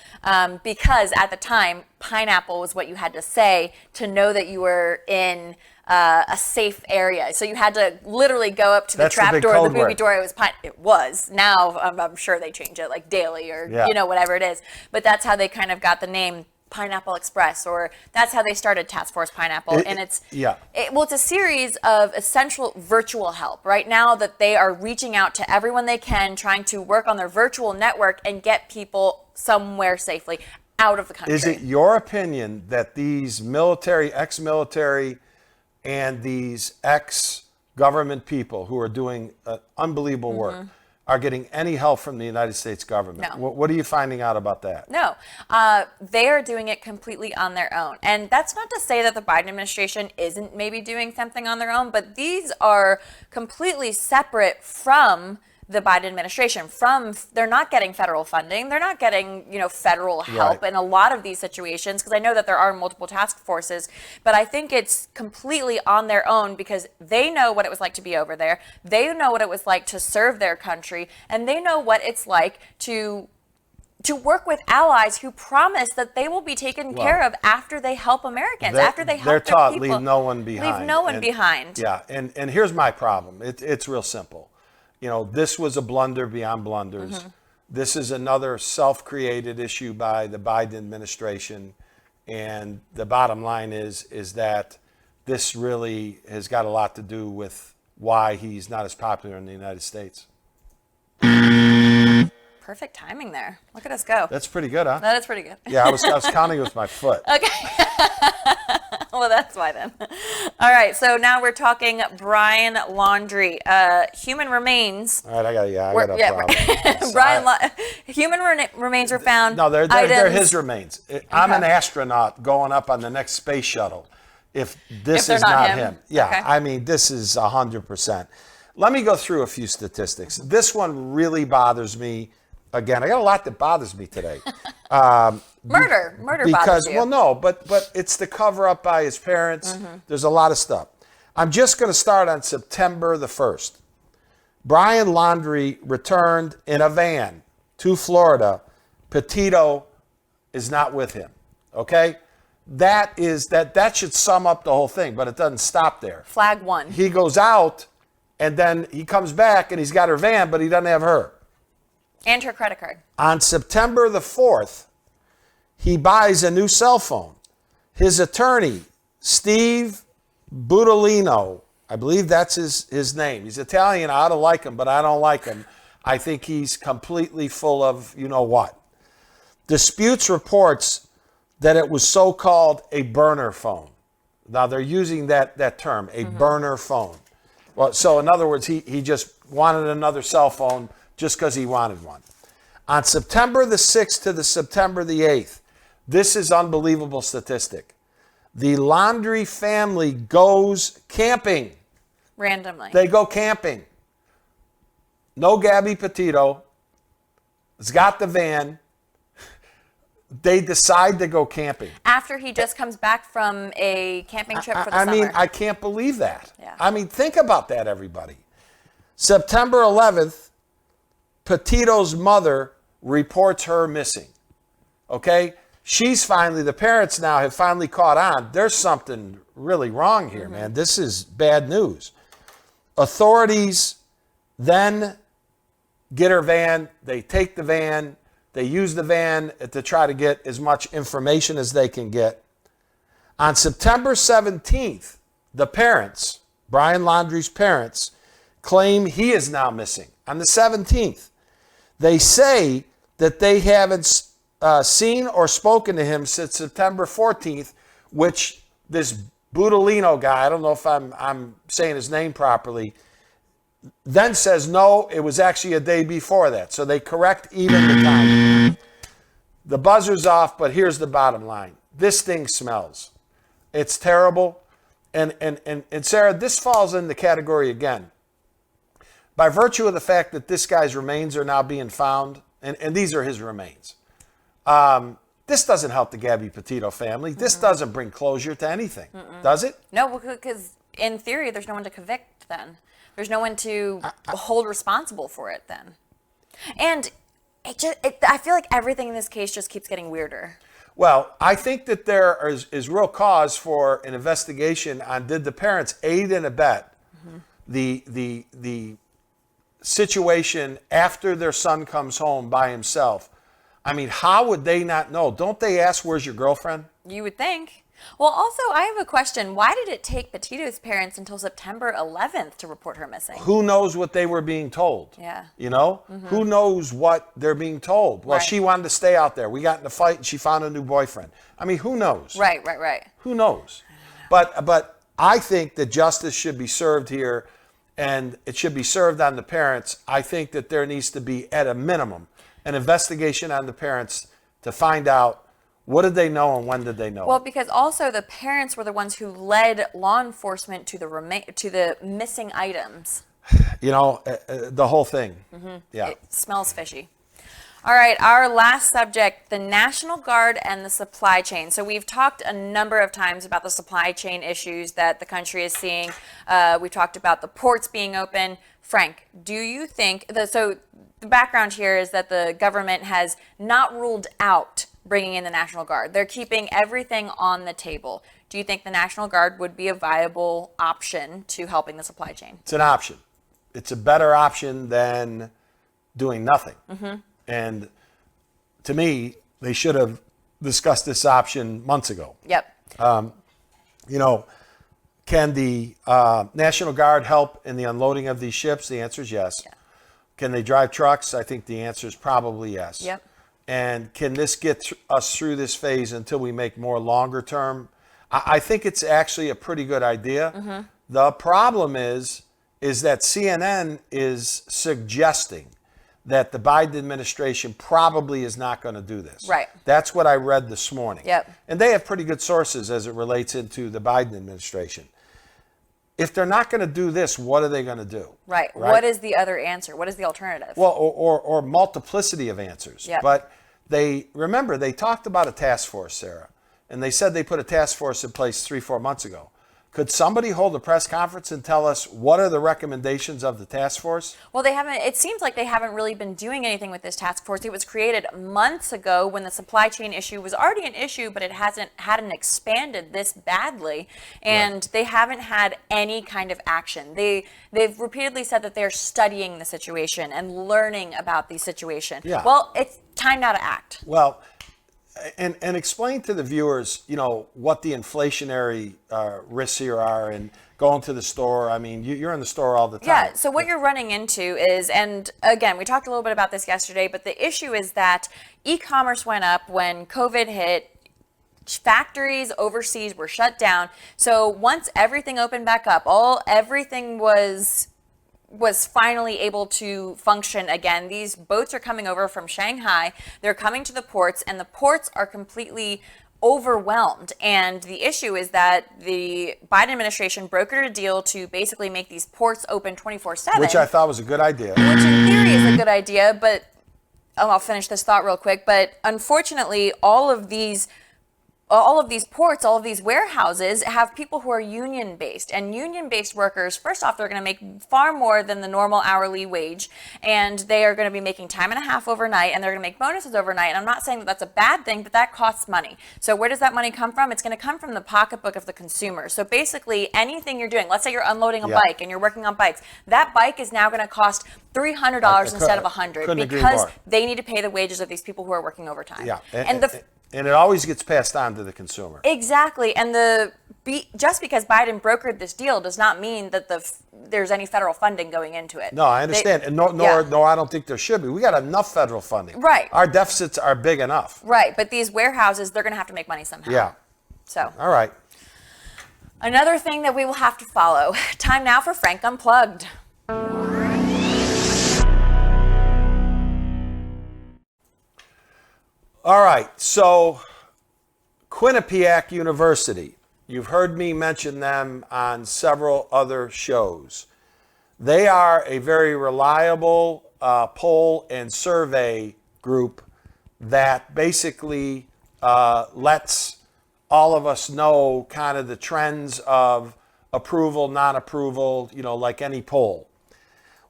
because at the time, pineapple was what you had to say to know that you were in a safe area. So you had to literally go up to the trap door, the booby door. It was. Now I'm sure they change it like daily or whatever it is. But that's how they kind of got the name Pineapple Express, or that's how they started Task Force Pineapple. And it's a series of essential virtual help right now that they are reaching out to everyone they can, trying to work on their virtual network and get people somewhere safely out of the country. Is it your opinion that these military, ex-military, and these ex-government people who are doing unbelievable work are getting any help from the United States government? No. What are you finding out about that? No. They are doing it completely on their own. And that's not to say that the Biden administration isn't maybe doing something on their own, but these are completely separate from the Biden administration. They're not getting federal funding. They're not getting, federal help in a lot of these situations, because I know that there are multiple task forces, but I think it's completely on their own because they know what it was like to be over there. They know what it was like to serve their country, and they know what it's like to work with allies who promise that they will be taken care of after they help Americans, after they help they're their taught people. leave no one behind. Leave no one behind. Yeah, and here's my problem. It's real simple. This was a blunder beyond blunders. Mm-hmm. This is another self-created issue by the Biden administration, and the bottom line is that this really has got a lot to do with why he's not as popular in the United States. Perfect timing there. Look at us go. That's pretty good, huh? That is pretty good. Yeah, I was counting with my foot. Okay. Well, that's why then. All right. So now we're talking Brian Laundrie. Human remains. All right, I got a problem. Brian, human remains were found. No, they're his remains. I'm an astronaut going up on the next space shuttle. If this is not him. Yeah, okay. I mean, this is 100%. Let me go through a few statistics. This one really bothers me. Again, I got a lot that bothers me today. Murder because, bothers you. well, no, but it's the cover up by his parents. There's a lot of stuff. I'm just going to start on September the 1st. Brian Laundrie returned in a van to Florida. Petito is not with him. Okay? That should sum up the whole thing, but it doesn't stop there. Flag 1. He goes out, and then he comes back, and he's got her van, but he doesn't have her. And her credit card. On September the 4th, he buys a new cell phone. His attorney, Steve Butalino, I believe that's his name. He's Italian. I ought to like him, but I don't like him. I think he's completely full of you-know-what. Disputes reports that it was so-called a burner phone. Now, they're using that term, a burner phone. Well, so in other words, he just wanted another cell phone just because he wanted one. On September the 6th to the September the 8th, this is unbelievable statistic. The Laundrie family goes camping. Randomly. They go camping. No Gabby Petito. It's got the van. They decide to go camping. After he just comes back from a camping trip for the summer. I mean, I can't believe that. Yeah. I mean, think about that, everybody. September 11th, Petito's mother reports her missing. Okay? The parents now have finally caught on. There's something really wrong here, man. This is bad news. Authorities then get her van. They take the van. They use the van to try to get as much information as they can get. On September 17th, the parents, Brian Laundrie's parents, claim he is now missing. On the 17th, they say that they haven't seen or spoken to him since September 14th, which this Butalino guy, I don't know if I'm saying his name properly, then says, no, it was actually a day before that. So they correct even the time. The buzzer's off, but here's the bottom line. This thing smells. It's terrible. And Sarah, this falls in the category again. By virtue of the fact that this guy's remains are now being found, and these are his remains, this doesn't help the Gabby Petito family. This doesn't bring closure to anything, does it? No, because in theory, there's no one to convict then. There's no one to hold responsible for it then. And I feel like everything in this case just keeps getting weirder. Well, I think that there is real cause for an investigation on did the parents aid and abet the situation after their son comes home by himself. I mean, how would they not know? Don't they ask, where's your girlfriend? You would think. Well, also, I have a question. Why did it take Petito's parents until September 11th to report her missing? Who knows what they were being told? Yeah. You know? Who knows what they're being told? Well, Right. she wanted to stay out there. We got in a fight and she found a new boyfriend. I mean, who knows? Right. Who knows? But I think that justice should be served here, and it should be served on the parents. I think that there needs to be, at a minimum, an investigation on the parents to find out what did they know and when did they know. Well, because also the parents were the ones who led law enforcement to the missing items. the whole thing. Yeah. It smells fishy. All right, our last subject, the National Guard and the supply chain. So we've talked a number of times about the supply chain issues that the country is seeing. We've talked about the ports being open. Frank, do you think, so the background here is that the government has not ruled out bringing in the National Guard. They're keeping everything on the table. Do you think the National Guard would be a viable option to helping the supply chain? It's an option. It's a better option than doing nothing. And to me, they should have discussed this option months ago. Yep. Can the National Guard help in the unloading of these ships? The answer is yes. Yeah. Can they drive trucks? I think the answer is probably yes. Yep. And can this get us through this phase until we make more longer term? I think it's actually a pretty good idea. The problem is that CNN is suggesting that the Biden administration probably is not going to do this. Right. That's what I read this morning. Yep. And they have pretty good sources as it relates into the Biden administration. If they're not going to do this, what are they going to do? Right. What is the other answer? What is the alternative? Well, or multiplicity of answers. Yep. But they talked about a task force, Sarah, and they said they put a task force in place 3-4 months ago. Could somebody hold a press conference and tell us what are the recommendations of the task force? Well, they haven't. It seems like they haven't really been doing anything with this task force. It was created months ago when the supply chain issue was already an issue, but it hadn't expanded this badly, and they haven't had any kind of action. They've repeatedly said that they're studying the situation and learning about the situation. Yeah. Well, it's time now to act. Well, and explain to the viewers, what the inflationary risks here are, and going to the store. I mean, you're in the store all the time. Yeah, so what you're running into is, and again, we talked a little bit about this yesterday, but the issue is that e-commerce went up when COVID hit. Factories overseas were shut down. So once everything opened back up, everything was finally able to function again. These boats are coming over from Shanghai. They're coming to the ports, and the ports are completely overwhelmed. And the issue is that the Biden administration brokered a deal to basically make these ports open 24/7. Which I thought was a good idea. Which in theory is a good idea, but I'll finish this thought real quick. But unfortunately, all of these ports, all of these warehouses have people who are union-based. And union-based workers, first off, they're going to make far more than the normal hourly wage. And they are going to be making time and a half overnight, and they're going to make bonuses overnight. And I'm not saying that that's a bad thing, but that costs money. So where does that money come from? It's going to come from the pocketbook of the consumer. So basically, anything you're doing, let's say you're unloading a bike and you're working on bikes, that bike is now going to cost $300 instead of $100 because they need to pay the wages of these people who are working overtime. Yeah. And it always gets passed on to the consumer. Exactly. And just because Biden brokered this deal does not mean that there's any federal funding going into it. No, I understand. And no, I don't think there should be. We got enough federal funding. Right. Our deficits are big enough. Right. But these warehouses, they're going to have to make money somehow. Yeah. So. All right. Another thing that we will have to follow. Time now for Frank Unplugged. All right, so Quinnipiac University, you've heard me mention them on several other shows. They are a very reliable poll and survey group that basically lets all of us know kind of the trends of approval, non-approval, like any poll.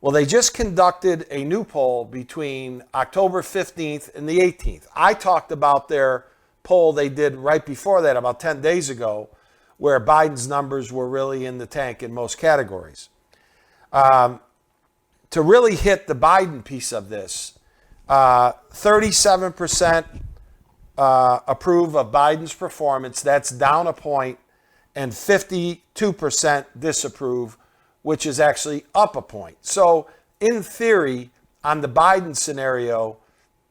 Well, they just conducted a new poll between October 15th and the 18th. I talked about their poll they did right before that, about 10 days ago, where Biden's numbers were really in the tank in most categories. To really hit the Biden piece of this, 37% approve of Biden's performance. That's down a point, and 52% disapprove, which is actually up a point. So in theory, on the Biden scenario,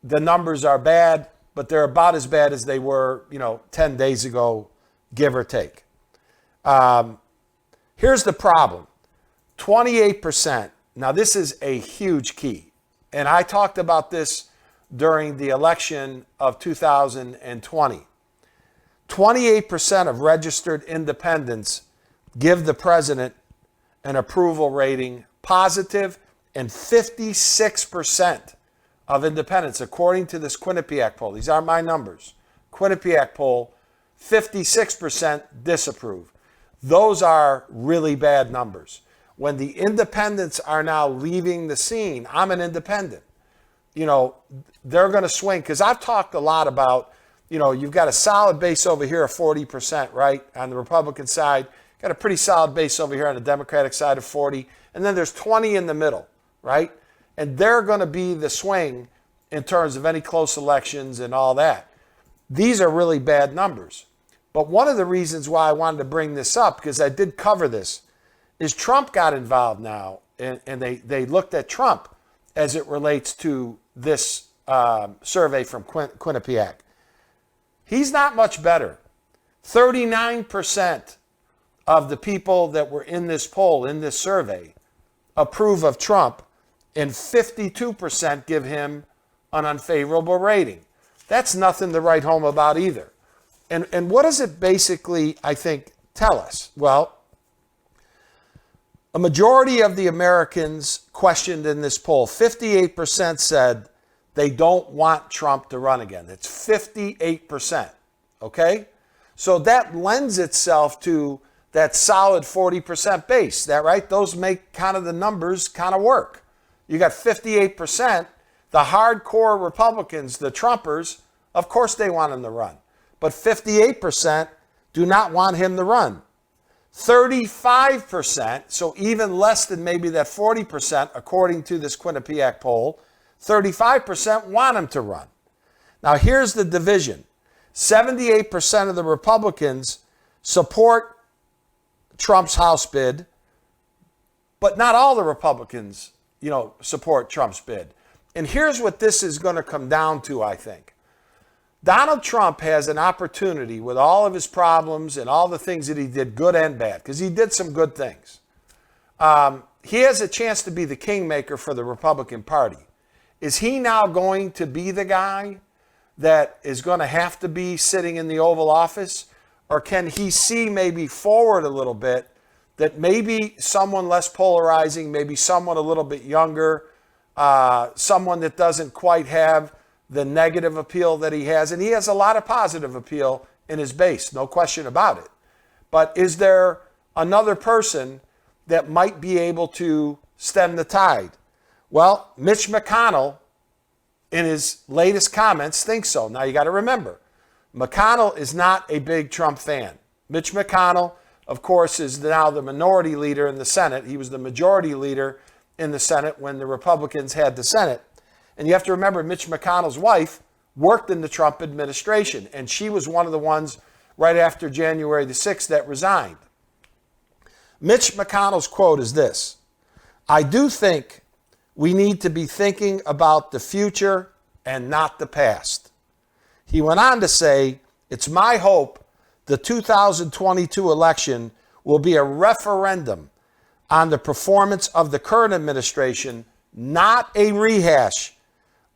the numbers are bad, but they're about as bad as they were, 10 days ago, give or take. Here's the problem. 28%. Now, this is a huge key. And I talked about this during the election of 2020. 28% of registered independents give the president an approval rating positive, and 56% of independents, according to this Quinnipiac poll. These aren't my numbers. Quinnipiac poll, 56% disapprove. Those are really bad numbers. When the independents are now leaving the scene, I'm an independent, they're going to swing. Because I've talked a lot about, you've got a solid base over here of 40%, right, on the Republican side. Got a pretty solid base over here on the Democratic side of 40. And then there's 20 in the middle, right? And they're going to be the swing in terms of any close elections and all that. These are really bad numbers. But one of the reasons why I wanted to bring this up, because I did cover this, is Trump got involved now, and they looked at Trump as it relates to this survey from Quinnipiac. He's not much better. 39% of the people that were in this poll, in this survey, approve of Trump, and 52% give him an unfavorable rating. That's nothing to write home about either. And what does it basically, I think, tell us? Well, a majority of the Americans questioned in this poll, 58% said they don't want Trump to run again. It's 58%, okay? So that lends itself to that solid 40% base, that right? Those make kind of the numbers kind of work. You got 58%, the hardcore Republicans, the Trumpers, of course they want him to run. But 58% do not want him to run. 35%, so even less than maybe that 40%, according to this Quinnipiac poll, 35% want him to run. Now here's the division. 78% of the Republicans support Trump's House bid, but not all the Republicans, support Trump's bid. And here's what this is going to come down to, I think. Donald Trump has an opportunity with all of his problems and all the things that he did, good and bad, because he did some good things. He has a chance to be the kingmaker for the Republican Party. Is he now going to be the guy that is going to have to be sitting in the Oval Office? Or can he see maybe forward a little bit that maybe someone less polarizing, maybe someone a little bit younger, someone that doesn't quite have the negative appeal that he has? And he has a lot of positive appeal in his base, no question about it. But is there another person that might be able to stem the tide? Well, Mitch McConnell, in his latest comments, thinks so. Now, you got to remember, McConnell is not a big Trump fan. Mitch McConnell, of course, is now the minority leader in the Senate. He was the majority leader in the Senate when the Republicans had the Senate. And you have to remember, Mitch McConnell's wife worked in the Trump administration, and she was one of the ones right after January the 6th that resigned. Mitch McConnell's quote is this: "I do think we need to be thinking about the future and not the past." He went on to say, "It's my hope the 2022 election will be a referendum on the performance of the current administration, not a rehash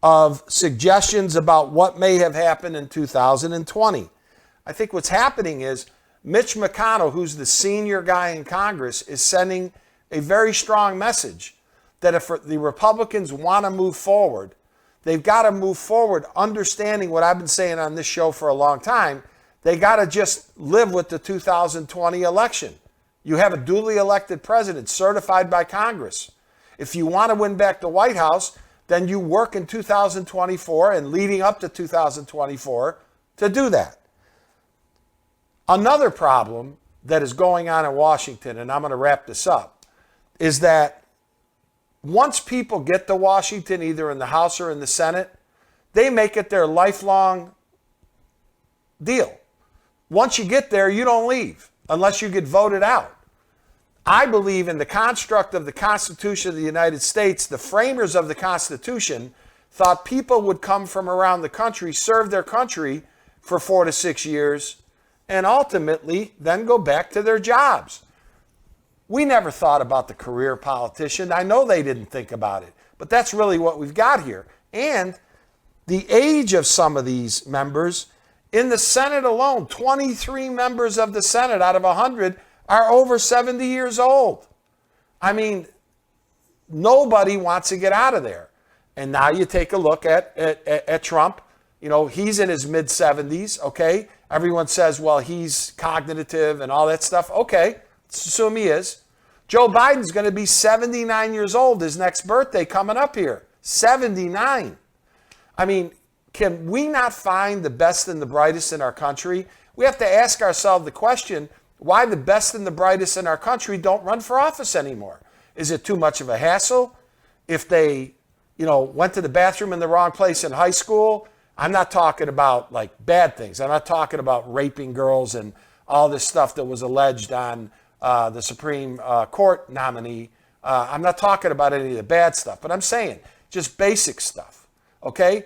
of suggestions about what may have happened in 2020. I think what's happening is Mitch McConnell, who's the senior guy in Congress, is sending a very strong message that if the Republicans want to move forward, they've got to move forward understanding what I've been saying on this show for a long time. They got to just live with the 2020 election. You have a duly elected president certified by Congress. If you want to win back the White House, then you work in 2024 and leading up to 2024 to do that. Another problem that is going on in Washington, and I'm going to wrap this up, is that once people get to Washington, either in the House or in the Senate, they make it their lifelong deal. Once you get there, you don't leave unless you get voted out. I believe in the construct of the Constitution of the United States. The framers of the Constitution thought people would come from around the country, serve their country for 4 to 6 years, and ultimately then go back to their jobs. We never thought about the career politician. I know they didn't think about it, but that's really what we've got here. And the age of some of these members, in the Senate alone, 23 members of the Senate out of 100 are over 70 years old. I mean, nobody wants to get out of there. And now you take a look at Trump. You know, he's in his mid-70s, okay? Everyone says, well, he's cognitive and all that stuff. Okay, let's assume he is. Joe Biden's going to be 79 years old his next birthday coming up here. 79. I mean, can we not find the best and the brightest in our country? We have to ask ourselves the question, why the best and the brightest in our country don't run for office anymore? Is it too much of a hassle? If they, went to the bathroom in the wrong place in high school, I'm not talking about like bad things. I'm not talking about raping girls and all this stuff that was alleged on the Supreme Court nominee. I'm not talking about any of the bad stuff, but I'm saying just basic stuff, okay?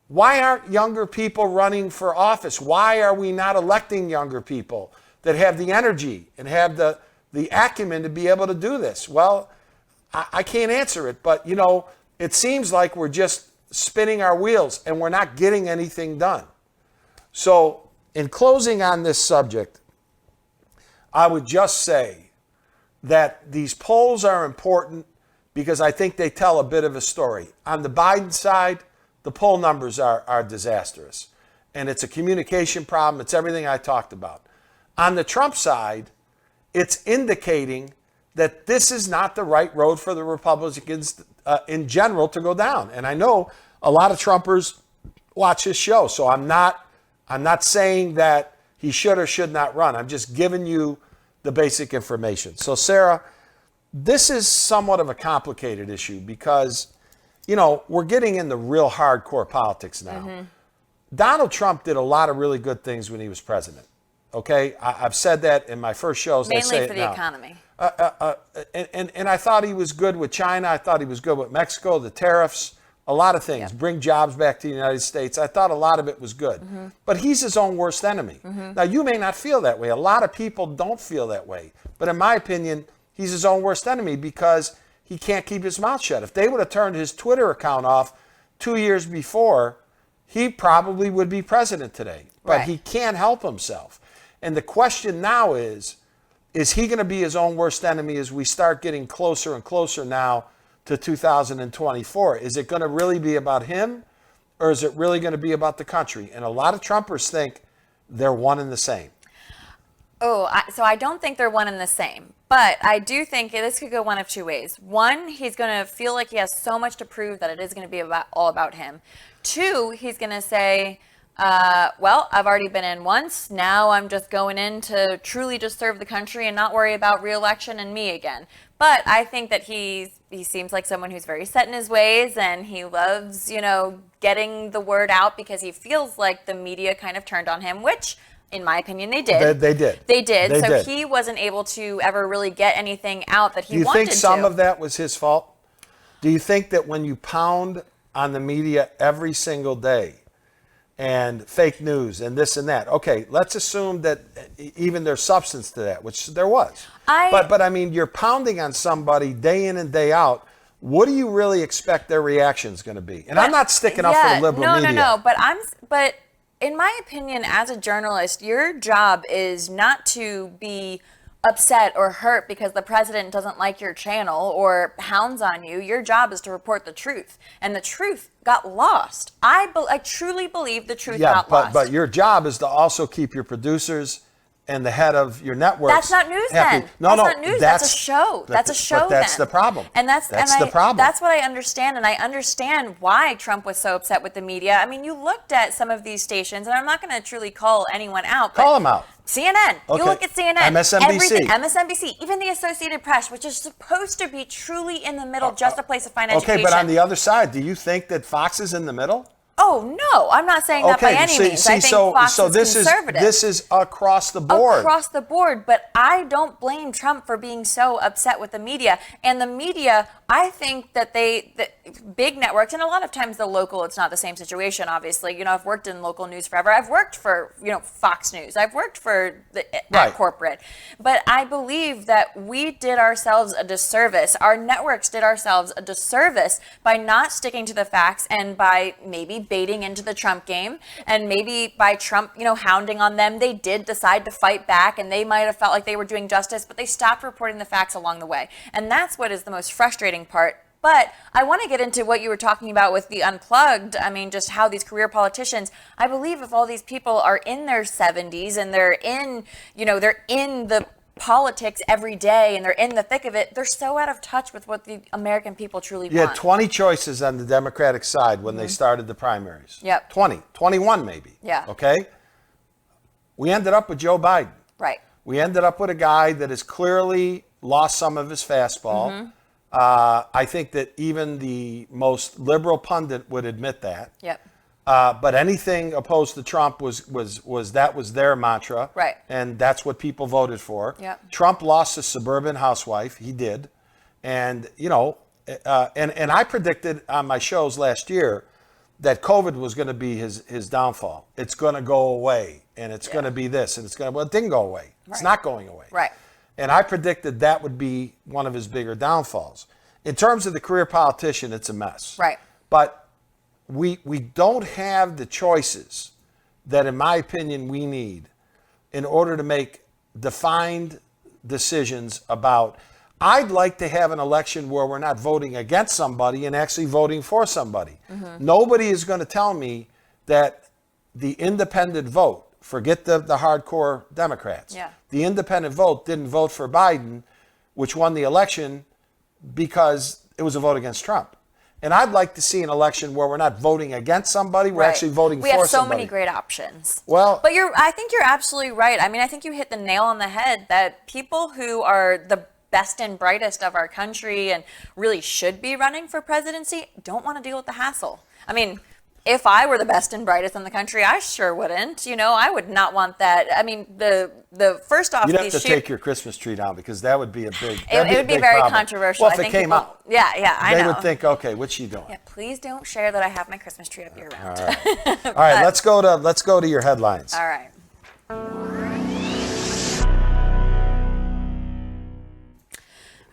Why aren't younger people running for office? Why are we not electing younger people that have the energy and have the acumen to be able to do this? Well, I can't answer it, but, it seems like we're just spinning our wheels and we're not getting anything done. So in closing on this subject, I would just say that these polls are important because I think they tell a bit of a story. On the Biden side, the poll numbers are disastrous. And it's a communication problem. It's everything I talked about. On the Trump side, it's indicating that this is not the right road for the Republicans in general to go down. And I know a lot of Trumpers watch this show, so I'm not saying that he should or should not run. I'm just giving you the basic information. So Sarah, this is somewhat of a complicated issue because, we're getting into real hardcore politics now. Mm-hmm. Donald Trump did a lot of really good things when he was president. Okay, I've said that in my first shows. Mainly for the economy. And I thought he was good with China. I thought he was good with Mexico, the tariffs, a lot of things. Yeah. Bring jobs back to the United States. I thought a lot of it was good. Mm-hmm. But he's his own worst enemy. Mm-hmm. Now, you may not feel that way. A lot of people don't feel that way. But in my opinion, he's his own worst enemy because he can't keep his mouth shut. If they would have turned his Twitter account off 2 years before, he probably would be president today. But He can't help himself. And the question now is he going to be his own worst enemy as we start getting closer and closer now to 2024? Is it going to really be about him or is it really going to be about the country? And a lot of Trumpers think they're one and the same. So I don't think they're one and the same. But I do think this could go one of two ways. One, he's going to feel like he has so much to prove that it is going to be all about him. Two, he's going to say, well, I've already been in once. Now I'm just going in to truly just serve the country and not worry about re-election and me again. But I think that he seems like someone who's very set in his ways and he loves, getting the word out because he feels like the media kind of turned on him, which in my opinion, they did. They did. He wasn't able to ever really get anything out that he wanted to. Do you think some of that was his fault? Do you think that when you pound on the media every single day and fake news and this and that, okay, let's assume that even there's substance to that, which there was. But I mean, you're pounding on somebody day in and day out. What do you really expect their reaction is going to be? And I'm not sticking up for the liberal media. No. But in my opinion, as a journalist, your job is not to be upset or hurt because the president doesn't like your channel or hounds on you. Your job is to report the truth. And the truth got lost. I truly believe the truth got lost. But your job is to also keep your producers and the head of your network. That's not news happy. Then. That's not news. That's a show. That's a show. But that's then. The problem. And that's the problem. That's what I understand, and I understand why Trump was so upset with the media. I mean, you looked at some of these stations, and I'm not going to truly call anyone out. Call them out. CNN. Okay. You look at CNN. MSNBC. MSNBC. Even the Associated Press, which is supposed to be truly in the middle, just a place to find education. Okay, but on the other side, do you think that Fox is in the middle? Oh, no, I'm not saying that by any means. I think Fox is conservative. This is across the board. Across the board, but I don't blame Trump for being so upset with the media. And the media, I think that the big networks, and a lot of times the local, it's not the same situation, obviously. I've worked in local news forever. I've worked for, Fox News. I've worked for at corporate. But I believe that we did ourselves a disservice. Our networks did ourselves a disservice by not sticking to the facts and by maybe baiting into the Trump game. And maybe by Trump, hounding on them, they did decide to fight back, and they might have felt like they were doing justice, but they stopped reporting the facts along the way. And that's what is the most frustrating part. But I want to get into what you were talking about with the Unplugged. I mean, just how these career politicians, I believe if all these people are in their 70s and they're in the politics every day and they're in the thick of it, they're so out of touch with what the American people truly You want. had 20 choices on the Democratic side when they started the primaries. Yep. 21 maybe. Yeah. Okay? We ended up with Joe Biden. Right. We ended up with a guy that has clearly lost some of his fastball. I think that even the most liberal pundit would admit that. Yep. But anything opposed to Trump was their mantra. Right. And that's what people voted for. Yep. Trump lost a suburban housewife. He did. And, and I predicted on my shows last year that COVID was going to be his downfall. It's going to go away, and it's going to be this, and it didn't go away. Right. It's not going away. Right. And I predicted that would be one of his bigger downfalls. In terms of the career politician, it's a mess. Right. But we don't have the choices that, in my opinion, we need in order to make defined decisions about. I'd like to have an election where we're not voting against somebody and actually voting for somebody. Nobody is going to tell me that the independent vote, forget the hardcore Democrats, the independent vote didn't vote for Biden, which won the election because it was a vote against Trump. And I'd like to see an election where we're not voting against somebody, we're actually voting for somebody. We have so many great options. Well, but I think you're absolutely right. I mean, I think you hit the nail on the head that people who are the best and brightest of our country and really should be running for presidency don't want to deal with the hassle. I mean, if I were the best and brightest in the country, I sure wouldn't. I would not want that. I mean, the first off, you'd have to take your Christmas tree down because that would be a big. It would be very controversial. Well, if it came out, I know. They would think, okay, what's she doing? Yeah, please don't share that I have my Christmas tree up year round. All right, all right. Let's go to your headlines. All right.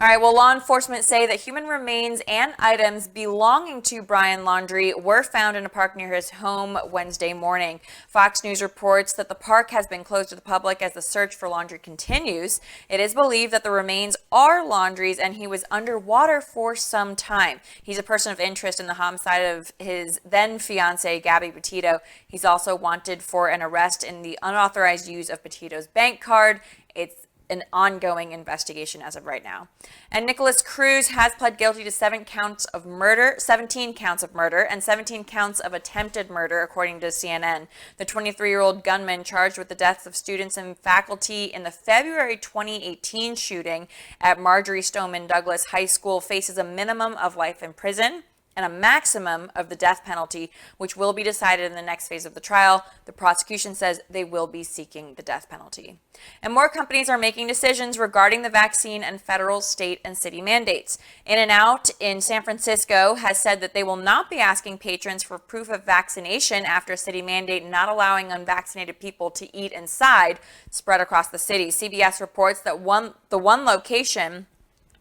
All right, well, law enforcement say that human remains and items belonging to Brian Laundrie were found in a park near his home Wednesday morning. Fox News reports that the park has been closed to the public as the search for Laundrie continues. It is believed that the remains are Laundrie's and he was underwater for some time. He's a person of interest in the homicide of his then fiancée, Gabby Petito. He's also wanted for an arrest in the unauthorized use of Petito's bank card. It's an ongoing investigation as of right now. And Nicholas Cruz has pled guilty to 17 counts of murder, and 17 counts of attempted murder, according to CNN. The 23-year-old gunman charged with the deaths of students and faculty in the February 2018 shooting at Marjorie Stoneman Douglas High School faces a minimum of life in prison and a maximum of the death penalty, which will be decided in the next phase of the trial. The prosecution says they will be seeking the death penalty. And more companies are making decisions regarding the vaccine and federal, state, and city mandates. In-N-Out in San Francisco has said that they will not be asking patrons for proof of vaccination after a city mandate not allowing unvaccinated people to eat inside spread across the city. CBS reports that the one location,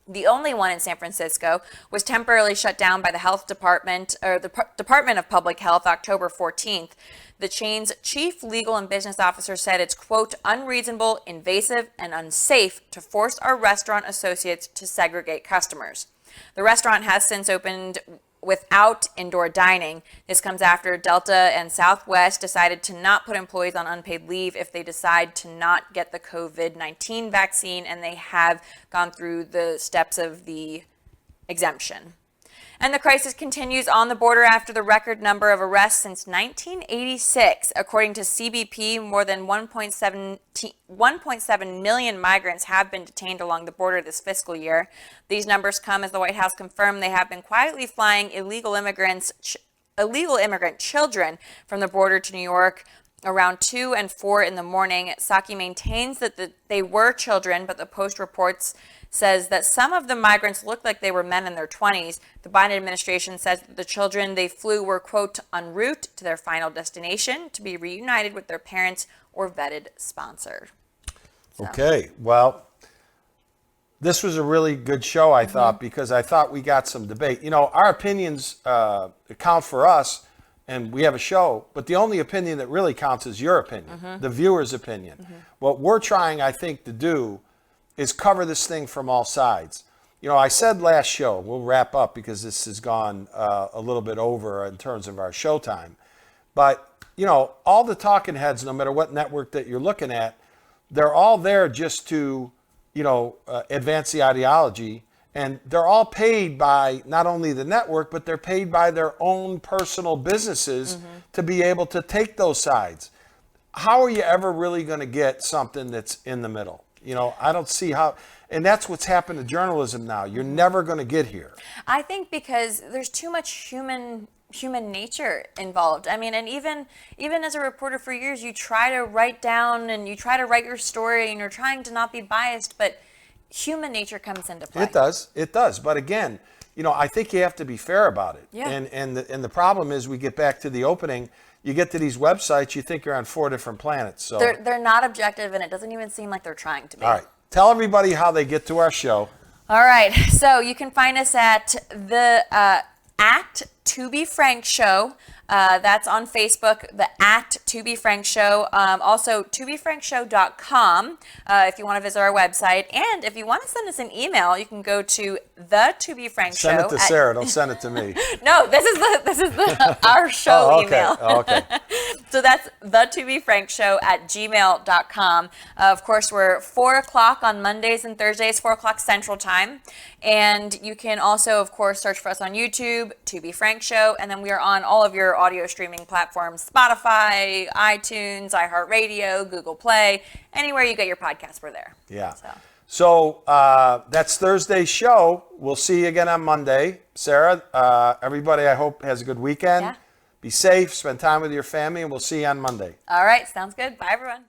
the only one in San Francisco, was temporarily shut down by the health department, or the Department of Public Health, October 14th. The chain's chief legal and business officer said it's, quote, unreasonable, invasive, and unsafe to force our restaurant associates to segregate customers. The restaurant has since opened without indoor dining. This comes after Delta and Southwest decided to not put employees on unpaid leave if they decide to not get the COVID-19 vaccine, and they have gone through the steps of the exemption. And the crisis continues on the border after the record number of arrests since 1986. According to CBP, more than 1.7 million migrants have been detained along the border this fiscal year. These numbers come as the White House confirmed they have been quietly flying illegal immigrant children from the border to New York around 2 and 4 in the morning. Zacc maintains that they were children, but the Post reports says that some of the migrants looked like they were men in their 20s. The Biden administration says that the children they flew were, quote, en route to their final destination to be reunited with their parents or vetted sponsor. So. Okay, well, this was a really good show, I thought, because I thought we got some debate. You know, our opinions count for us and we have a show, but the only opinion that really counts is your opinion, the viewer's opinion. What we're trying, I think, to do is cover this thing from all sides. You know, I said last show, we'll wrap up because this has gone a little bit over in terms of our show time. But, you know, all the talking heads, no matter what network that you're looking at, they're all there just to, you know, advance the ideology. And they're all paid by not only the network, but they're paid by their own personal businesses to be able to take those sides. How are you ever really going to get something that's in the middle? You know, I don't see how, and that's what's happened to journalism now. You're never going to get here. I think because there's too much human nature involved. I mean, and even as a reporter for years, you try to write down and you try to write your story and you're trying to not be biased, but human nature comes into play. It does. But again, you know, I think you have to be fair about it. Yeah. And the problem is, we get back to the opening, you get to these websites, you think you're on 4 different planets. So they're not objective, and it doesn't even seem like they're trying to be. all right, tell everybody how they get to our show. All right, so you can find us at the at To Be Frank Show. That's on Facebook, the at To Be Frank Show. Also, tobefrankshow.com if you want to visit our website. And if you want to send us an email, you can go to the To Be Frank Show. Send it to Sarah. Don't send it to me. No, this is our show Oh, okay. email. Oh, okay. So that's the To Be Frank Show at gmail.com. Of course, we're 4 o'clock on Mondays and Thursdays, 4 o'clock Central Time. And you can also, of course, search for us on YouTube, To Be Frank Show. And then we are on all of your audio streaming platforms, Spotify, iTunes, iHeartRadio, Google Play. Anywhere you get your podcasts, we're there. Yeah. So that's Thursday's show. We'll see you again on Monday. Sarah, everybody, I hope has a good weekend. Yeah. Be safe, spend time with your family, and we'll see you on Monday. All right, sounds good. Bye, everyone.